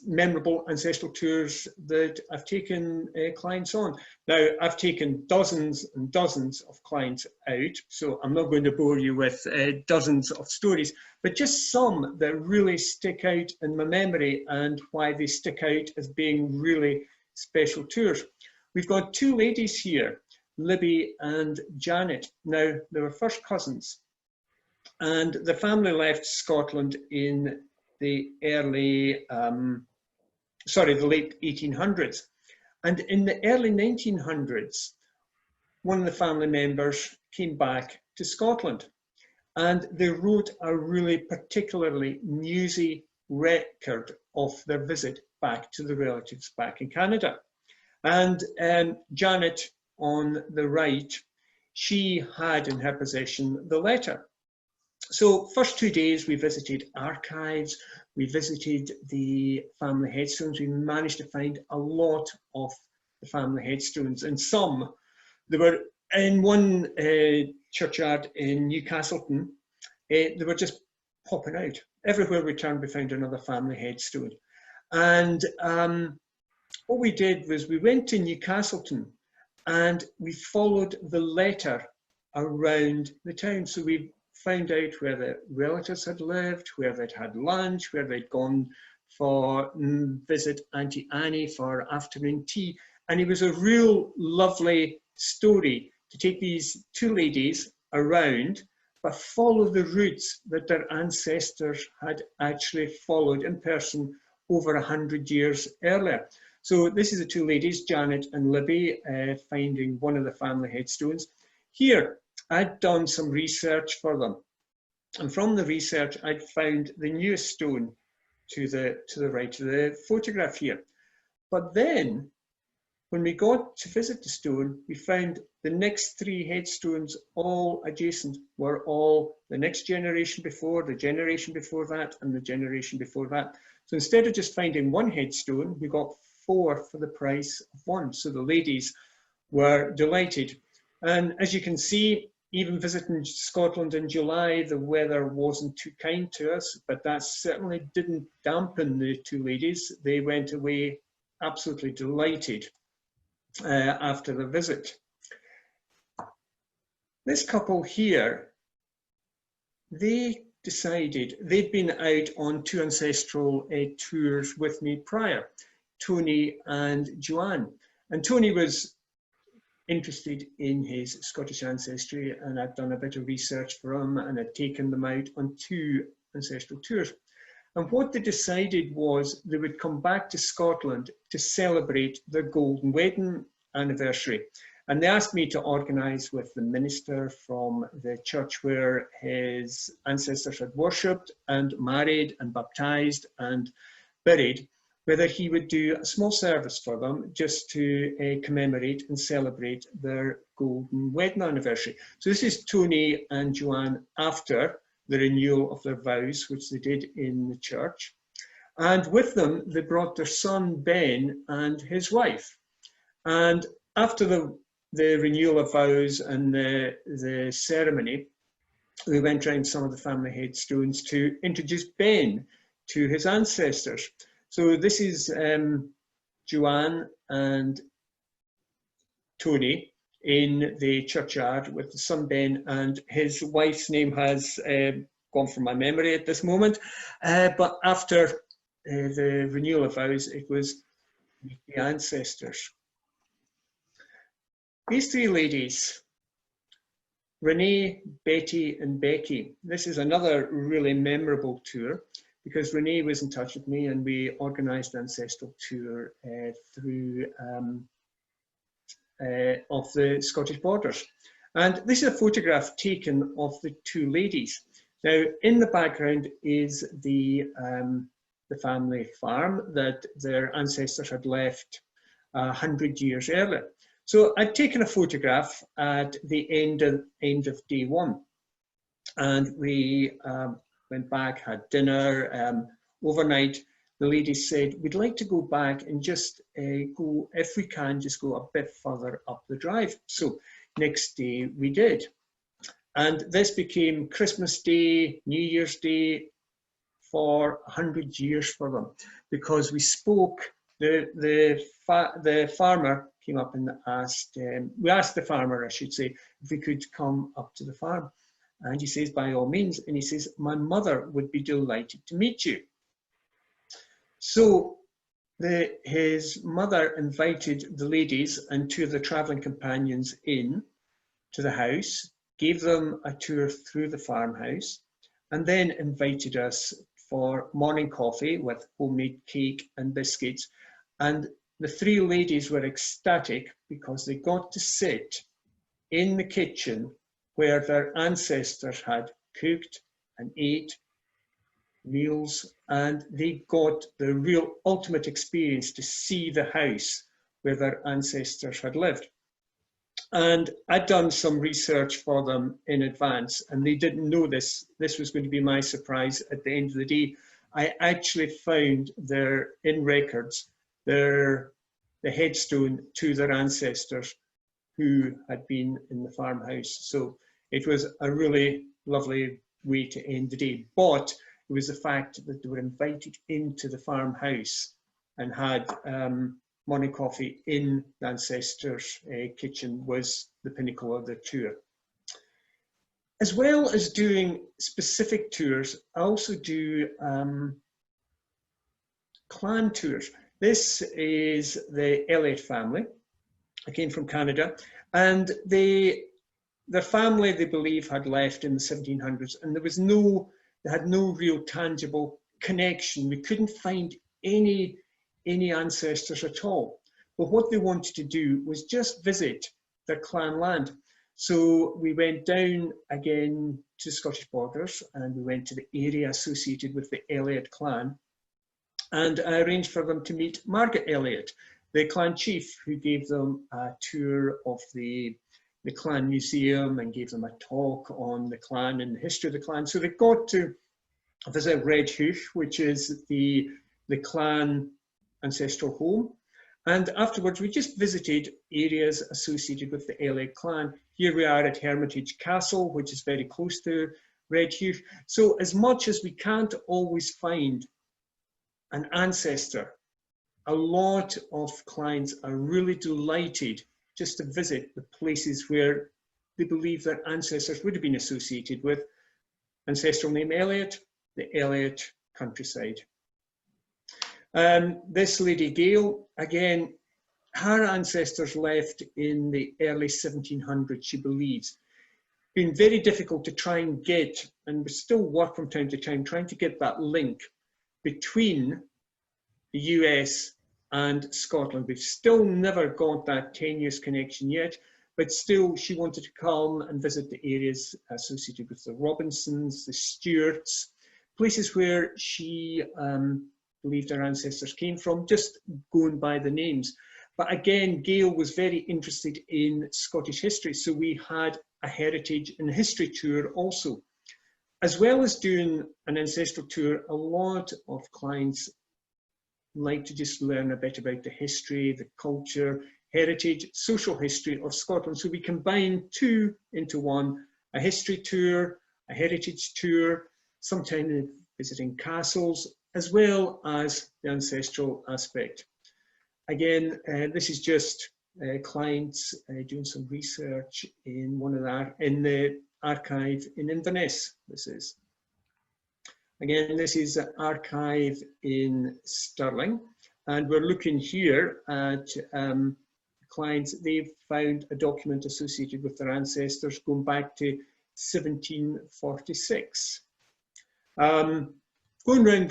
memorable ancestral tours that I've taken clients on. Now, I've taken dozens and dozens of clients out, so I'm not going to bore you with dozens of stories, but just some that really stick out in my memory and why they stick out as being really special tours. We've got two ladies here, Libby and Janet. Now, they were first cousins, and the family left Scotland in the late 1800s. And in the early 1900s, one of the family members came back to Scotland, and they wrote a really particularly newsy record of their visit back to the relatives back in Canada. And Janet on the right, she had in her possession the letter. So first 2 days we visited archives, we visited the family headstones. We managed to find a lot of the family headstones, and some, they were in one churchyard in Newcastleton, they were just popping out. Everywhere we turned we found another family headstone. And what we did was we went to Newcastleton and we followed the letter around the town. So we found out where the relatives had lived, where they'd had lunch, where they'd gone for visit Auntie Annie for afternoon tea. And it was a real lovely story to take these two ladies around, but follow the routes that their ancestors had actually followed in person over 100 years earlier. So this is the two ladies, Janet and Libby, finding one of the family headstones. Here, I'd done some research for them. And from the research, I'd found the newest stone to the right of the photograph here. But then, when we got to visit the stone, we found the next three headstones, all adjacent, were all the next generation before, the generation before that, and the generation before that. So instead of just finding one headstone, we got 4 for the price of 1. So the ladies were delighted. And as you can see, even visiting Scotland in July, the weather wasn't too kind to us, but that certainly didn't dampen the two ladies. They went away absolutely delighted after the visit. This couple here, they decided, they'd been out on 2 ancestral tours with me prior, Tony and Joanne. And Tony was interested in his Scottish ancestry, and I'd done a bit of research for him, and I'd taken them out on 2 ancestral tours. And what they decided was they would come back to Scotland to celebrate their golden wedding anniversary. And they asked me to organise with the minister from the church where his ancestors had worshipped and married and baptised and buried, whether he would do a small service for them just to commemorate and celebrate their golden wedding anniversary. So this is Tony and Joanne after the renewal of their vows, which they did in the church. And with them, they brought their son Ben and his wife. And after the renewal of vows and the ceremony, we went around some of the family headstones to introduce Ben to his ancestors. So this is Joanne and Tony in the churchyard with the son Ben, and his wife's name has gone from my memory at this moment. But after the renewal of vows, it was the ancestors. These 3 ladies, Renee, Betty and Becky. This is another really memorable tour because Renee was in touch with me and we organised an ancestral tour through of the Scottish borders. And this is a photograph taken of the 2 ladies. Now, in the background is the family farm that their ancestors had left 100 years earlier. So I'd taken a photograph at the end of day 1, and we went back, had dinner. Overnight, the ladies said, we'd like to go back and just go, if we can, just go a bit further up the drive. So next day we did. And this became Christmas Day, New Year's Day for 100 years for them, because we spoke, the farmer came up and asked, we asked the farmer, I should say, if we could come up to the farm. And he says, by all means. And he says, my mother would be delighted to meet you. So his mother invited the ladies and 2 of the travelling companions in to the house, gave them a tour through the farmhouse, and then invited us for morning coffee with homemade cake and biscuits. And the 3 ladies were ecstatic because they got to sit in the kitchen where their ancestors had cooked and ate meals, and they got the real ultimate experience to see the house where their ancestors had lived. And I'd done some research for them in advance, and they didn't know this. This was going to be my surprise at the end of the day. I actually found in records the headstone to their ancestors who had been in the farmhouse. So it was a really lovely way to end the day. But it was the fact that they were invited into the farmhouse and had morning coffee in the ancestors' kitchen was the pinnacle of the tour. As well as doing specific tours, I also do clan tours. This is the Elliott family. I came from Canada, and their family, they believe, had left in the 1700s, and they had no real tangible connection. We couldn't find any ancestors at all. But what they wanted to do was just visit their clan land. So we went down again to Scottish borders, and we went to the area associated with the Elliott clan. And I arranged for them to meet Margaret Elliott, the clan chief, who gave them a tour of the clan museum and gave them a talk on the clan and the history of the clan. So they got to visit Red Hoof, which is the clan ancestral home. And afterwards, we just visited areas associated with the Elliott clan. Here we are at Hermitage Castle, which is very close to Red Hoof. So as much as we can't always find an ancestor, a lot of clients are really delighted just to visit the places where they believe their ancestors would have been associated with. Ancestral name Elliot, the Elliot countryside. This lady Gail, again, her ancestors left in the early 1700s, she believes. Been very difficult to try and get, and we still work from time to time trying to get that link between the US and Scotland. We've still never got that tenuous connection yet, but still she wanted to come and visit the areas associated with the Robinsons, the Stuarts, places where she believed her ancestors came from, just going by the names. But again, Gail was very interested in Scottish history, so we had a heritage and history tour also. As well as doing an ancestral tour, a lot of clients like to just learn a bit about the history, the culture, heritage, social history of Scotland. So we combine two into one, a history tour, a heritage tour, sometimes visiting castles, as well as the ancestral aspect. Again, this is just clients doing some research in the archive in Inverness. This is. Again, this is an archive in Stirling, and we're looking here at clients. They've found a document associated with their ancestors going back to 1746. Going around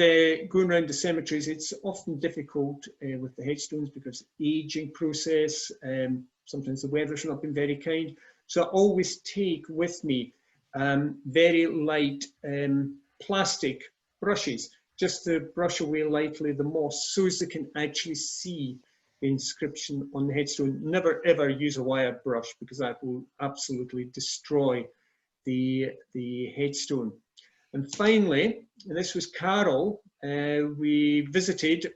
the cemeteries, it's often difficult with the headstones because aging process, sometimes the weather's not been very kind. So I always take with me very light plastic brushes, just to brush away lightly the moss so as they can actually see the inscription on the headstone. Never ever use a wire brush because that will absolutely destroy the headstone. And finally, and this was Carol, we visited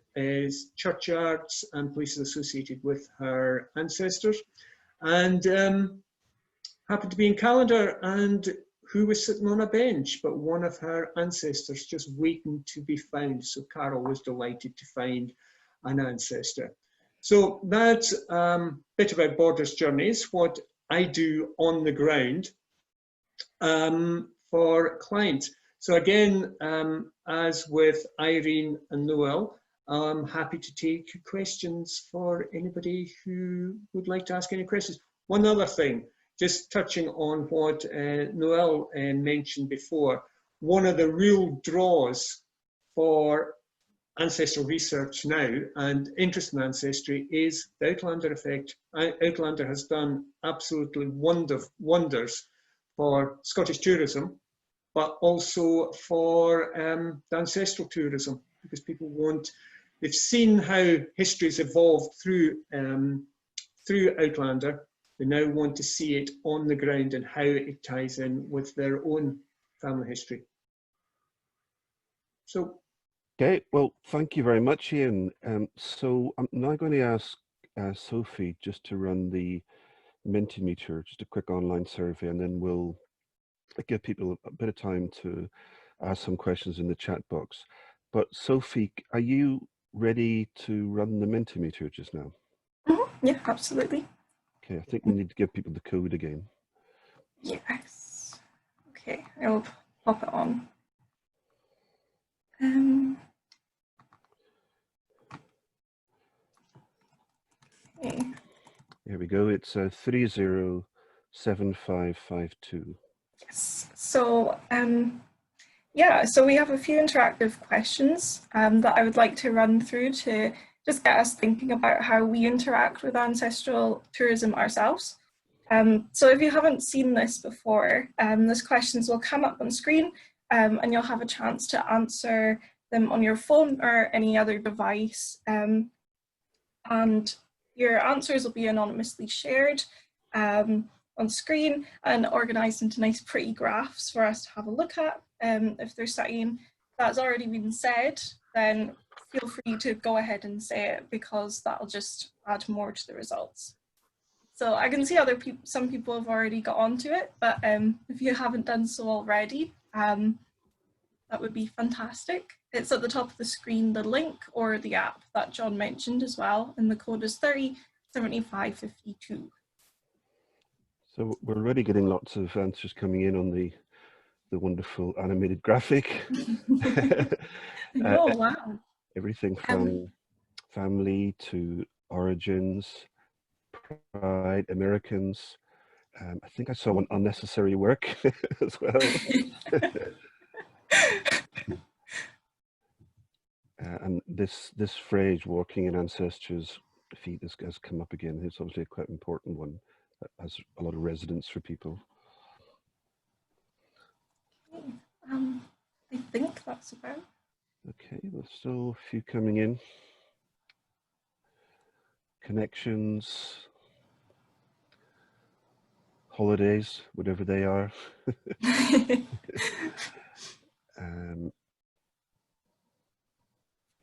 churchyards and places associated with her ancestors, and happened to be in Callander, and who was sitting on a bench but one of her ancestors just waiting to be found. So Carol was delighted to find an ancestor. So that's a bit about Borders Journeys, what I do on the ground for clients. So again, as with Irene and Noel, I'm happy to take questions for anybody who would like to ask any questions. One other thing, just touching on what Noel mentioned before, one of the real draws for ancestral research now and interest in ancestry is the Outlander effect. Outlander has done absolutely wonders for Scottish tourism, but also for the ancestral tourism, because people they've seen how history's evolved through Outlander. They now want to see it on the ground and how it ties in with their own family history. So. Okay, well, thank you very much, Ian. So I'm now going to ask Sophie just to run the Mentimeter, just a quick online survey, and then we'll give people a bit of time to ask some questions in the chat box. But Sophie, are you ready to run the Mentimeter just now? Yeah, absolutely. Okay, I think we need to give people the code again. Yes. Okay, I'll pop it on. Okay. Here we go. It's 307552. Yes. So yeah, so we have a few interactive questions that I would like to run through to just get us thinking about how we interact with ancestral tourism ourselves. So if you haven't seen this before, these questions will come up on screen and you'll have a chance to answer them on your phone or any other device. And your answers will be anonymously shared on screen and organised into nice pretty graphs for us to have a look at. If there's something that's already been said, then feel free to go ahead and say it, because that'll just add more to the results. So I can see some people have already got onto it, but if you haven't done so already, that would be fantastic. It's at the top of the screen, the link or the app that John mentioned as well, and the code is 307552. So we're already getting lots of answers coming in on the wonderful animated graphic. Oh, wow. Everything from family to origins, pride, Americans. I think I saw one unnecessary work as well. And this phrase, walking in ancestors' feet, has come up again. It's obviously a quite important one that has a lot of resonance for people. I think that's about. Okay, there's still a few coming in. Connections, holidays, whatever they are.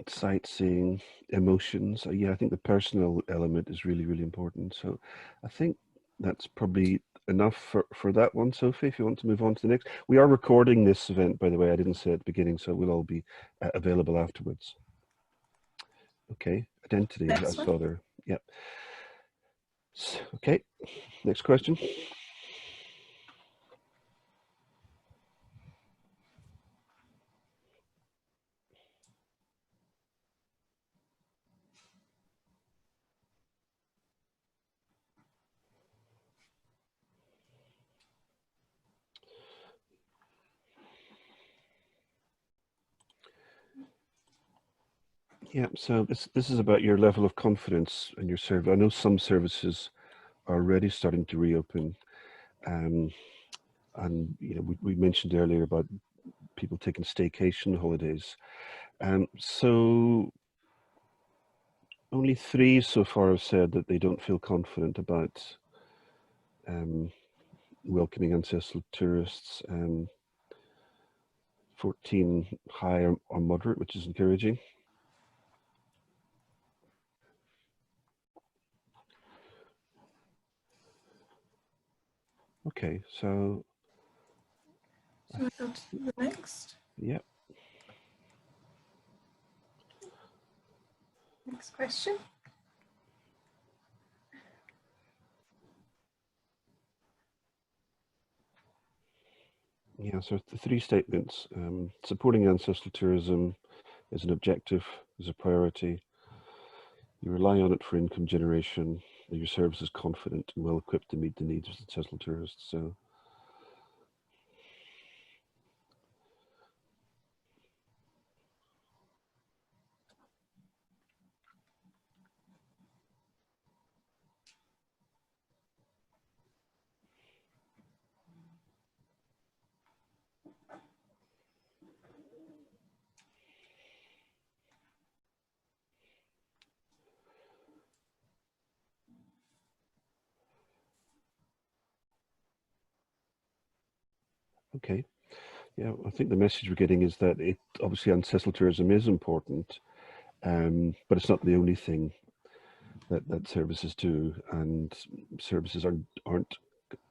Sightseeing, emotions. Yeah, I think the personal element is really, really important. So I think that's probably enough for that one, Sophie, if you want to move on to the next. We are recording this event, by the way, I didn't say at the beginning, so it will all be available afterwards. Okay, identity, I saw there. Yep. Okay, next question. Yeah, so this is about your level of confidence in your service. I know some services are already starting to reopen, and you know we mentioned earlier about people taking staycation holidays. So only 3 so far have said that they don't feel confident about welcoming ancestral tourists. 14 high or moderate, which is encouraging. Okay, so Shall we go to the next? Yeah. Next question. Yeah, so the 3 statements. Supporting ancestral tourism is an objective, is a priority. You rely on it for income generation. Your service is confident and well equipped to meet the needs of ancestral tourists. So okay. Yeah, I think the message we're getting is that obviously ancestral tourism is important, but it's not the only thing that services do, and services aren't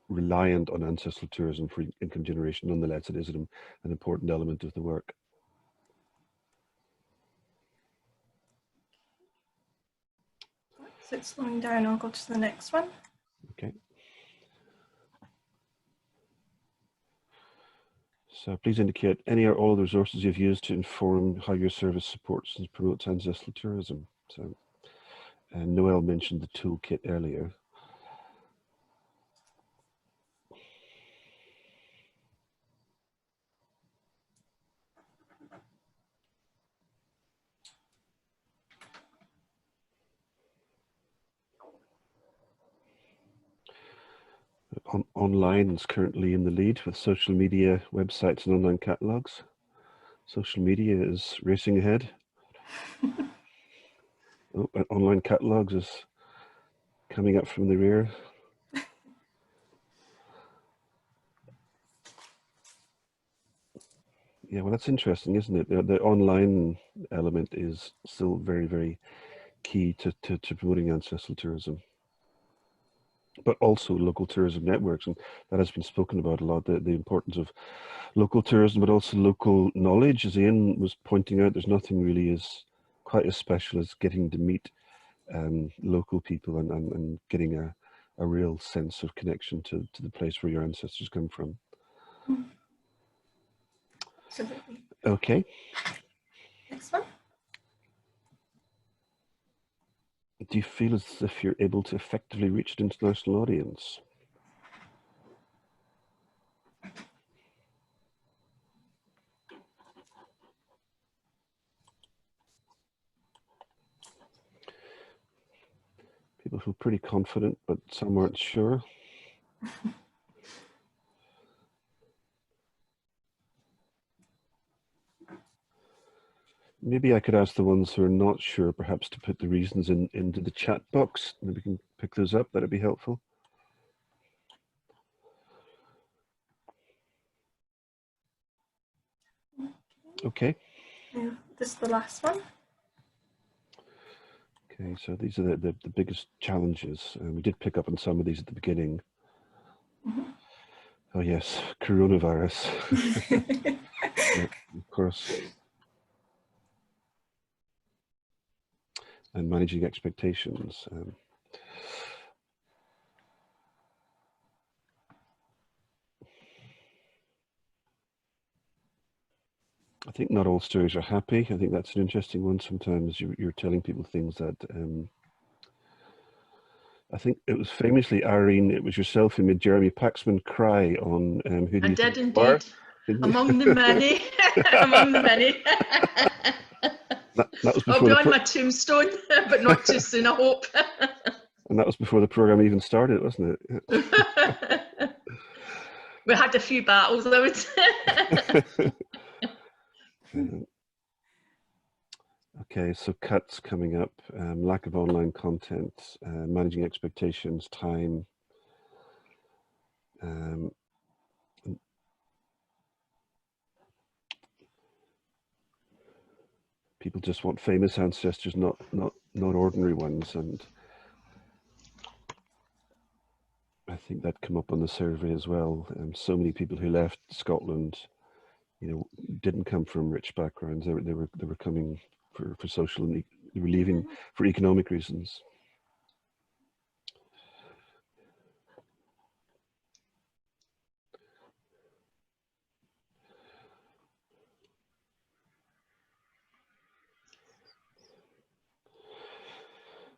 reliant on ancestral tourism for income generation. Nonetheless, it is an important element of the work. So it's slowing down, I'll go to the next one. Okay. So please indicate any or all of the resources you've used to inform how your service supports and promotes ancestral tourism. So, and Noel mentioned the toolkit earlier. Online is currently in the lead with social media, websites, and online catalogs. Social media is racing ahead. Online catalogs is coming up from the rear. Yeah, well, that's interesting, isn't it? The online element is still very, very key to promoting ancestral tourism, but also local tourism networks, and that has been spoken about a lot, the importance of local tourism, but also local knowledge. As Ian was pointing out, there's nothing really quite as special as getting to meet local people and getting a real sense of connection to the place where your ancestors come from. Absolutely. Okay. Next one. Do you feel as if you're able to effectively reach an international audience? People feel pretty confident, but some aren't sure. Maybe I could ask the ones who are not sure, perhaps, to put the reasons into the chat box, and we can pick those up. That'd be helpful. Okay. This is the last one. Okay, so these are the biggest challenges. We did pick up on some of these at the beginning. Oh yes, coronavirus. Yeah, of course. And managing expectations. I think not all stories are happy. I think that's an interesting one. Sometimes you're telling people things that I think it was famously, Irene, it was yourself who made Jeremy Paxman cry on Who Do I You did Think You Are? indeed. Among the many. Among the many. That was I'll before be on my tombstone, but not too soon, I hope. and that was before the program even started, wasn't it? We had a few battles, I would say. Okay, so cuts coming up, lack of online content, managing expectations, time. People just want famous ancestors, not ordinary ones, and I think that came up on the survey as well. So many people who left Scotland, you know, didn't come from rich backgrounds. They were coming for social, and they were leaving for economic reasons.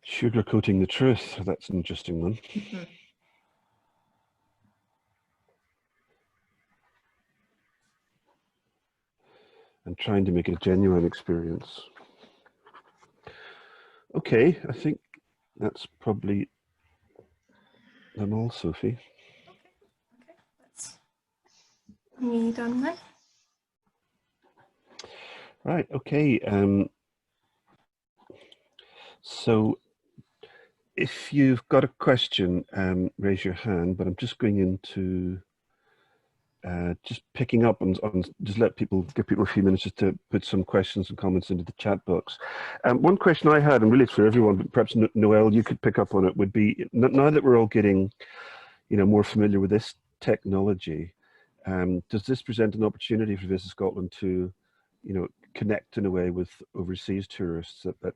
Sugarcoating the truth, that's an interesting one. And trying to make it a genuine experience. Okay, I think that's probably them all, Sophie. Okay, that's me done then. Right, okay. So if you've got a question, raise your hand, but I'm just going into just picking up on just give people a few minutes just to put some questions and comments into the chat box. One question I had, and really it's for everyone, but perhaps Noelle, you could pick up on it, would be, now that we're all getting, you know, more familiar with this technology, does this present an opportunity for Visit Scotland to, you know, connect in a way with overseas tourists that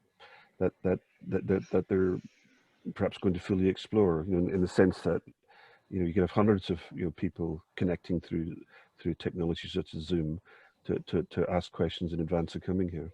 they're perhaps going to fully explore, you know, in the sense that, you know, you could have hundreds of, you know, people connecting through technology such as Zoom to ask questions in advance of coming here?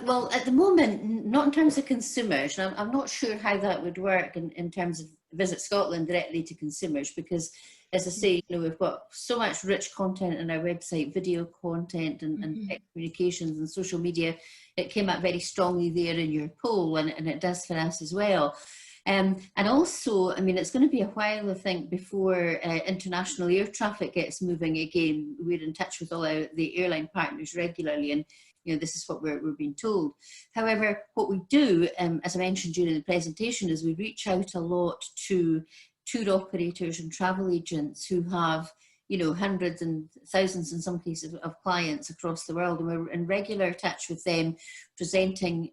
Well, at the moment, not in terms of consumers. I'm not sure how that would work in terms of Visit Scotland directly to consumers, because, as I say, you know, we've got so much rich content on our website, video content and communications and social media. It came up very strongly there in your poll, and it does for us as well. And also, I mean, it's going to be a while, I think, before international air traffic gets moving again. We're in touch with all the airline partners regularly, and you know, this is what we're being told. However, what we do, as I mentioned during the presentation, is we reach out a lot to tour operators and travel agents who have, you know, hundreds and thousands in some cases of clients across the world, and we're in regular touch with them, presenting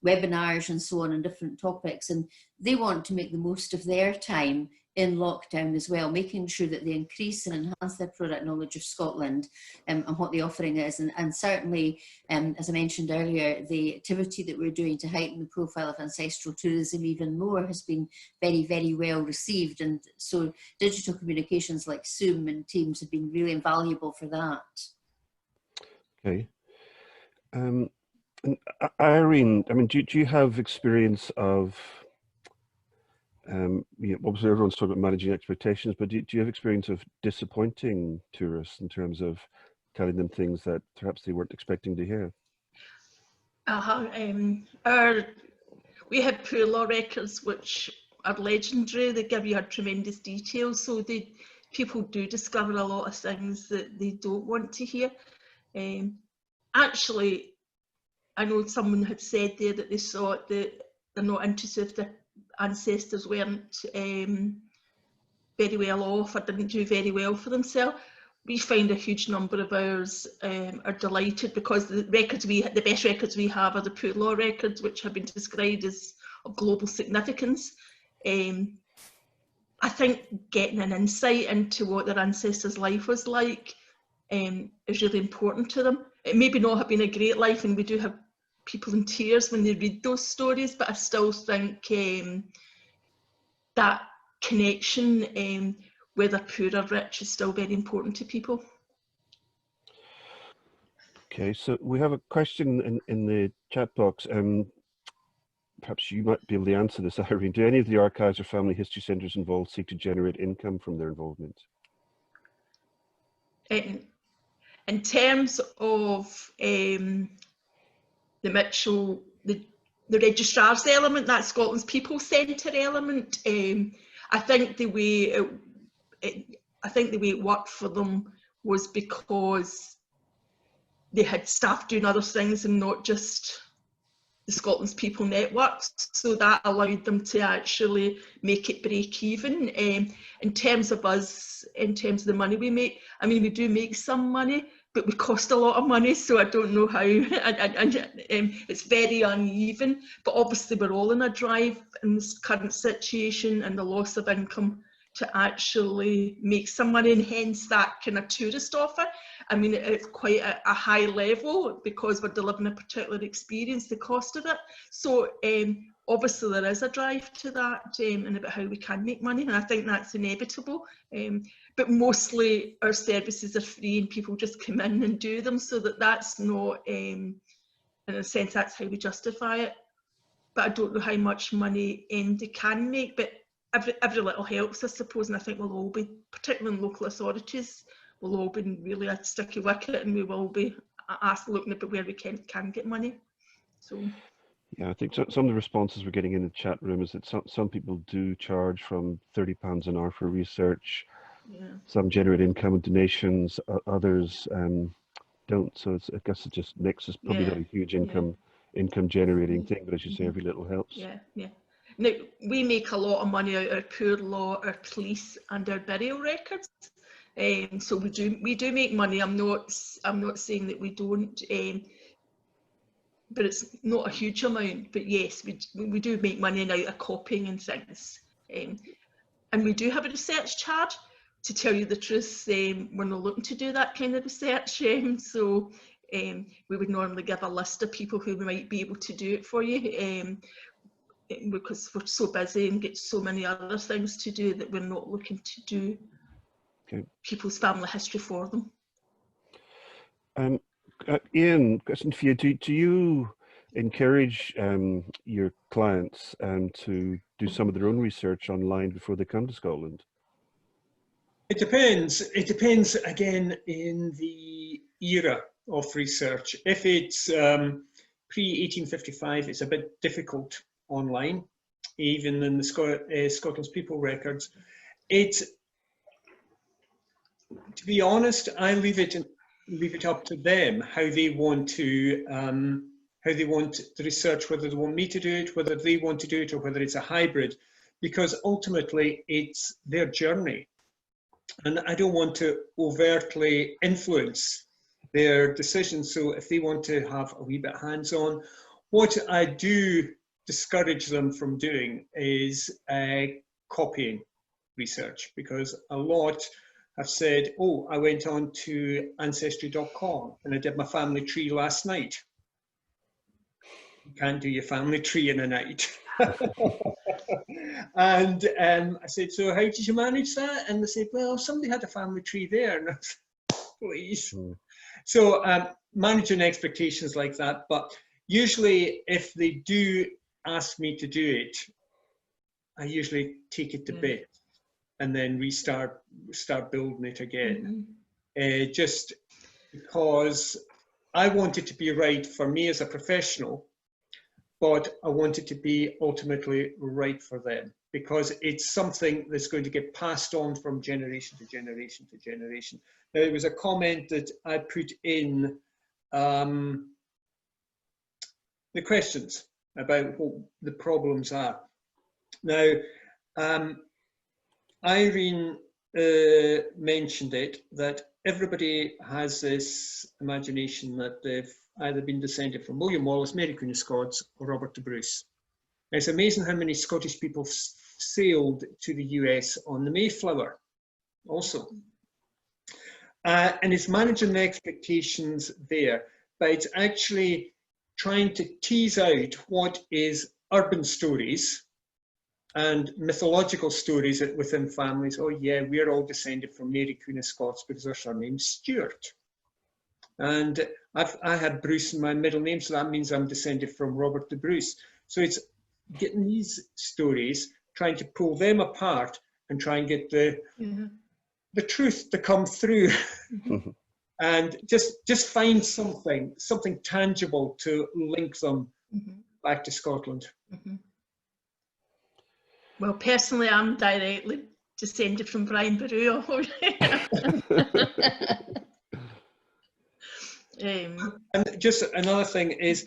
webinars and so on different topics, and they want to make the most of their time in lockdown as well, making sure that they increase and enhance their product knowledge of Scotland and what the offering is. And certainly, as I mentioned earlier, the activity that we're doing to heighten the profile of ancestral tourism even more has been very, very well received. And so digital communications like Zoom and Teams have been really invaluable for that. Okay. And Irene, I mean, do you have experience of, you know, obviously everyone's talking about managing expectations, but do you have experience of disappointing tourists in terms of telling them things that perhaps they weren't expecting to hear? We have poor law records which are legendary. They give you a tremendous detail, so people do discover a lot of things that they don't want to hear. Actually, I know someone had said there that they thought that they're not interested if their ancestors weren't very well off or didn't do very well for themselves. We find a huge number of ours are delighted because the best records we have are the poor law records, which have been described as of global significance. I think getting an insight into what their ancestors' life was like is really important to them. It maybe not have been a great life, and we do have people in tears when they read those stories, but I still think that connection, whether poor or rich, is still very important to people. Okay, so we have a question in the chat box. Perhaps you might be able to answer this, Irene. Do any of the archives or family history centres involved seek to generate income from their involvement? In terms of the Mitchell, the registrar's element, that Scotland's People Centre element, I think the way it worked for them was because they had staff doing other things and not just the Scotland's People networks, so that allowed them to actually make it break even. In terms of us, in terms of the money we make, I mean, we do make some money, but we cost a lot of money, so I don't know how, it's very uneven, but obviously we're all in a drive in this current situation and the loss of income to actually make some money, and hence that kind of tourist offer. I mean, it's quite a high level because we're delivering a particular experience, the cost of it. So obviously there is a drive to that and about how we can make money, and I think that's inevitable. But mostly our services are free and people just come in and do them, so that's not, in a sense, that's how we justify it. But I don't know how much money they can make, but every little helps, I suppose, and I think we'll all be, particularly in local authorities, we'll all be really a sticky wicket, and we will be looking at where we can get money. So yeah, I think some of the responses we're getting in the chat room is that some people do charge from £30 an hour for research. yeah. Some generate income and donations, others don't. So I guess it just makes us probably not a huge income generating thing, but as you say, every little helps. Yeah, yeah. Now, we make a lot of money out of our poor law, our police and our burial records. So we do make money. I'm not saying that we don't, but it's not a huge amount. But yes, we do make money out of copying and things. And we do have a research charge. To tell you the truth, we're not looking to do that kind of research. So we would normally give a list of people who might be able to do it for you. Because we're so busy and get so many other things to do that we're not looking to do people's family history for them. Ian, question for you. Do you encourage your clients to do some of their own research online before they come to Scotland? It depends. It depends, again, in the era of research. If it's pre-1855, it's a bit difficult online, even in the Scotland's People records. To be honest, I leave it up to them how they want the research, whether they want me to do it, whether they want to do it, or whether it's a hybrid, because ultimately it's their journey, and I don't want to overtly influence their decisions. So if they want to have a wee bit hands-on, what I do discourage them from doing is copying research, because a lot have said, oh, I went on to ancestry.com and I did my family tree last night. You can't do your family tree in a night. And I said, so how did you manage that? And they said, well, somebody had a family tree there. And I was, please. So managing expectations like that. But usually if they do ask me to do it, I usually take it to bit and then start building it again. Just because I want it to be right for me as a professional, but I want it to be ultimately right for them, because it's something that's going to get passed on from generation to generation to generation. Now, there was a comment that I put in the questions about what the problems are. Now, Irene mentioned it, that everybody has this imagination that they've either been descended from William Wallace, Mary Queen of Scots, or Robert the Bruce. It's amazing how many Scottish people sailed to the US on the Mayflower also. And it's managing the expectations there, but it's actually trying to tease out what is urban stories and mythological stories within families. Oh yeah, we're all descended from Mary Queen of Scots because our surname's Stuart. And I had Bruce in my middle name, so that means I'm descended from Robert the Bruce. So it's getting these stories, trying to pull them apart and try and get the truth to come through. And just find something tangible to link them back to Scotland. Well, personally, I'm directly descended from Brian Boru. And just another thing is,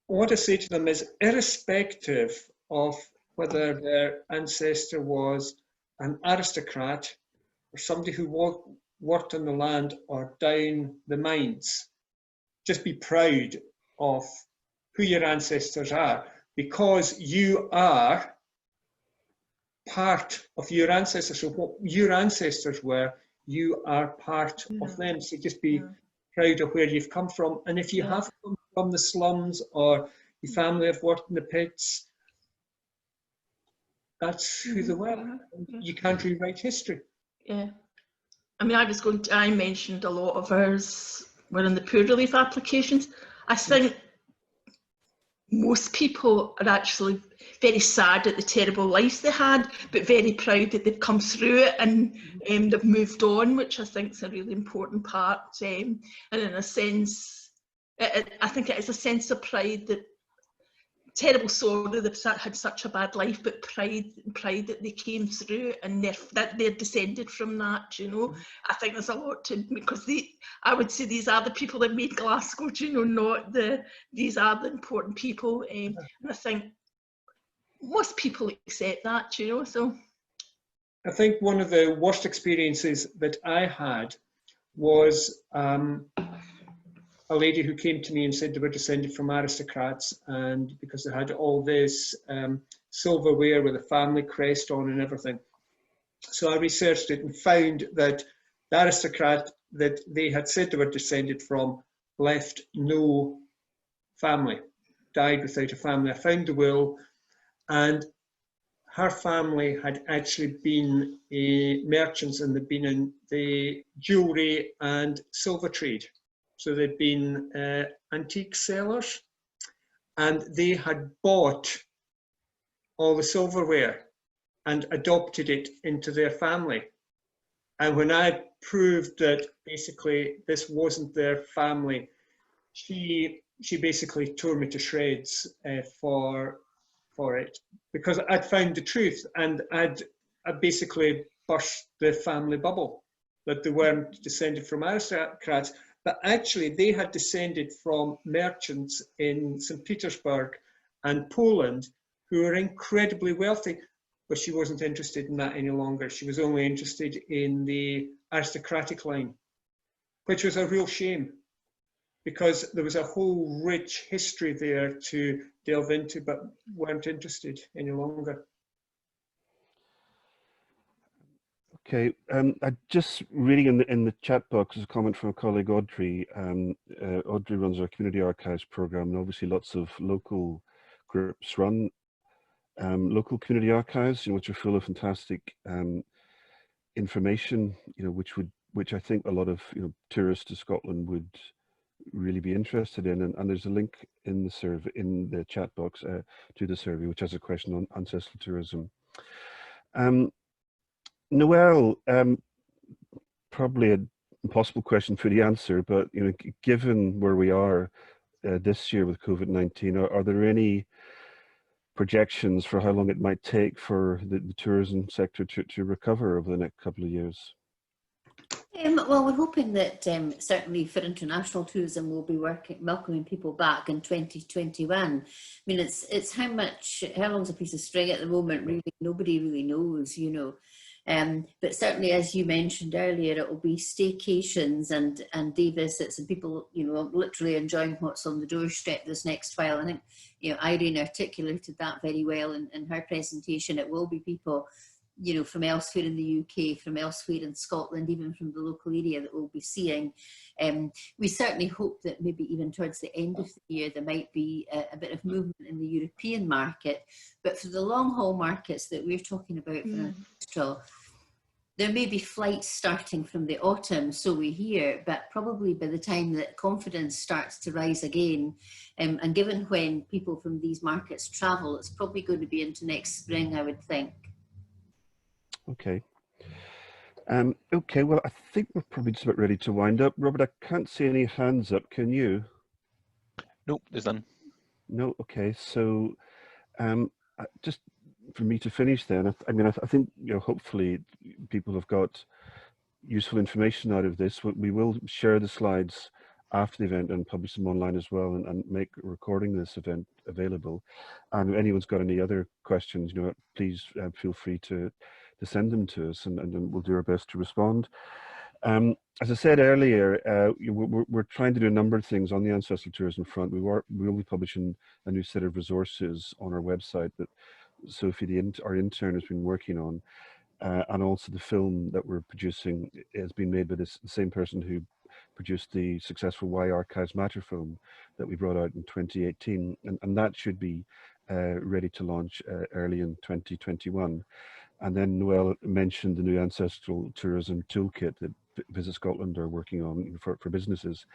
what I say to them is, irrespective of whether their ancestor was an aristocrat or somebody who worked on the land or down the mines, just be proud of who your ancestors are, because you are part of your ancestors. So what your ancestors were, you are part of them. So just be proud of where you've come from. And if you have come from the slums, or your family have worked in the pits, that's who they were. You can't rewrite history. Yeah. I mean, I mentioned a lot of ours were in the poor relief applications. I think most people are actually very sad at the terrible lives they had, but very proud that they've come through it and they've moved on, which I think is a really important part. And in a sense, I think it is a sense of pride, that terrible sorrow they've had such a bad life, but pride that they came through and that they're descended from that, you know. I think there's a lot to, because I would say these are the people that made Glasgow, you know, these are the important people. And I think most people accept that, you know, so. I think one of the worst experiences that I had was a lady who came to me and said they were descended from aristocrats, and because they had all this silverware with a family crest on and everything. So I researched it and found that the aristocrat that they had said they were descended from left no family, died without a family. I found the will, and her family had actually been merchants, and they'd been in the jewellery and silver trade. So they'd been antique sellers, and they had bought all the silverware and adopted it into their family. And when I proved that basically this wasn't their family, she basically tore me to shreds for it, because I'd found the truth, and I basically burst the family bubble, that they weren't descended from aristocrats, but actually they had descended from merchants in St. Petersburg and Poland who were incredibly wealthy, but she wasn't interested in that any longer. She was only interested in the aristocratic line, which was a real shame, because there was a whole rich history there to delve into, but weren't interested any longer. Okay, I just reading in the chat box is a comment from a colleague, Audrey. Audrey runs our community archives program, and obviously lots of local groups run local community archives, which are full of fantastic information, which I think a lot of tourists to Scotland would really be interested in. And there's a link in the survey, in the chat box, to the survey, which has a question on ancestral tourism. Noelle, probably an impossible question for the answer, but given where we are this year with COVID-19, are there any projections for how long it might take for the tourism sector to recover over the next couple of years? Well, we're hoping that certainly for international tourism, we'll be welcoming people back in 2021. I mean, it's how long's a piece of string at the moment, really, nobody really knows, but certainly, as you mentioned earlier, it will be staycations and day visits and people, literally enjoying what's on the doorstep this next while. I think, Irene articulated that very well in her presentation. It will be people from elsewhere in the UK, from elsewhere in Scotland, even from the local area that we'll be seeing. We certainly hope that maybe even towards the end of the year, there might be a bit of movement in the European market. But for the long haul markets that we're talking about, for Ancestral, there may be flights starting from the autumn, so we hear, but probably by the time that confidence starts to rise again, and given when people from these markets travel, it's probably going to be into next spring, I would think. Okay. Okay, well, I think we're probably just about ready to wind up. Robert, I can't see any hands up. Can you? Nope, there's none. No, okay. So just for me to finish then, I think, hopefully people have got useful information out of this. We will share the slides after the event and publish them online as well, and make recording this event available. And if anyone's got any other questions, please feel free to send them to us, and we'll do our best to respond. As I said earlier, we're trying to do a number of things on the ancestral tourism front. We will be publishing a new set of resources on our website that Sophie, our intern, has been working on, and also the film that we're producing has been made by the same person who produced the successful Why Archives Matter film that we brought out in 2018, and that should be ready to launch early in 2021. And then Noelle mentioned the new Ancestral Tourism Toolkit that Visit Scotland are working on for businesses.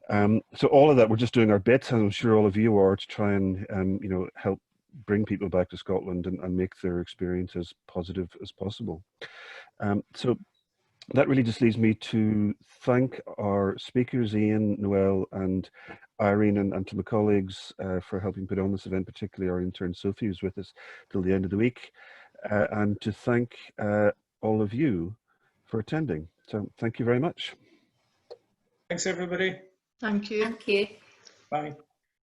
So all of that, we're just doing our bit, and I'm sure all of you are, to try and help bring people back to Scotland and make their experience as positive as possible. So that really just leaves me to thank our speakers, Ian, Noelle, and Irene, and to my colleagues for helping put on this event, particularly our intern Sophie, who's with us till the end of the week. And to thank all of you for attending. So thank you very much. Thanks, everybody. Thank you. Thank you. Bye.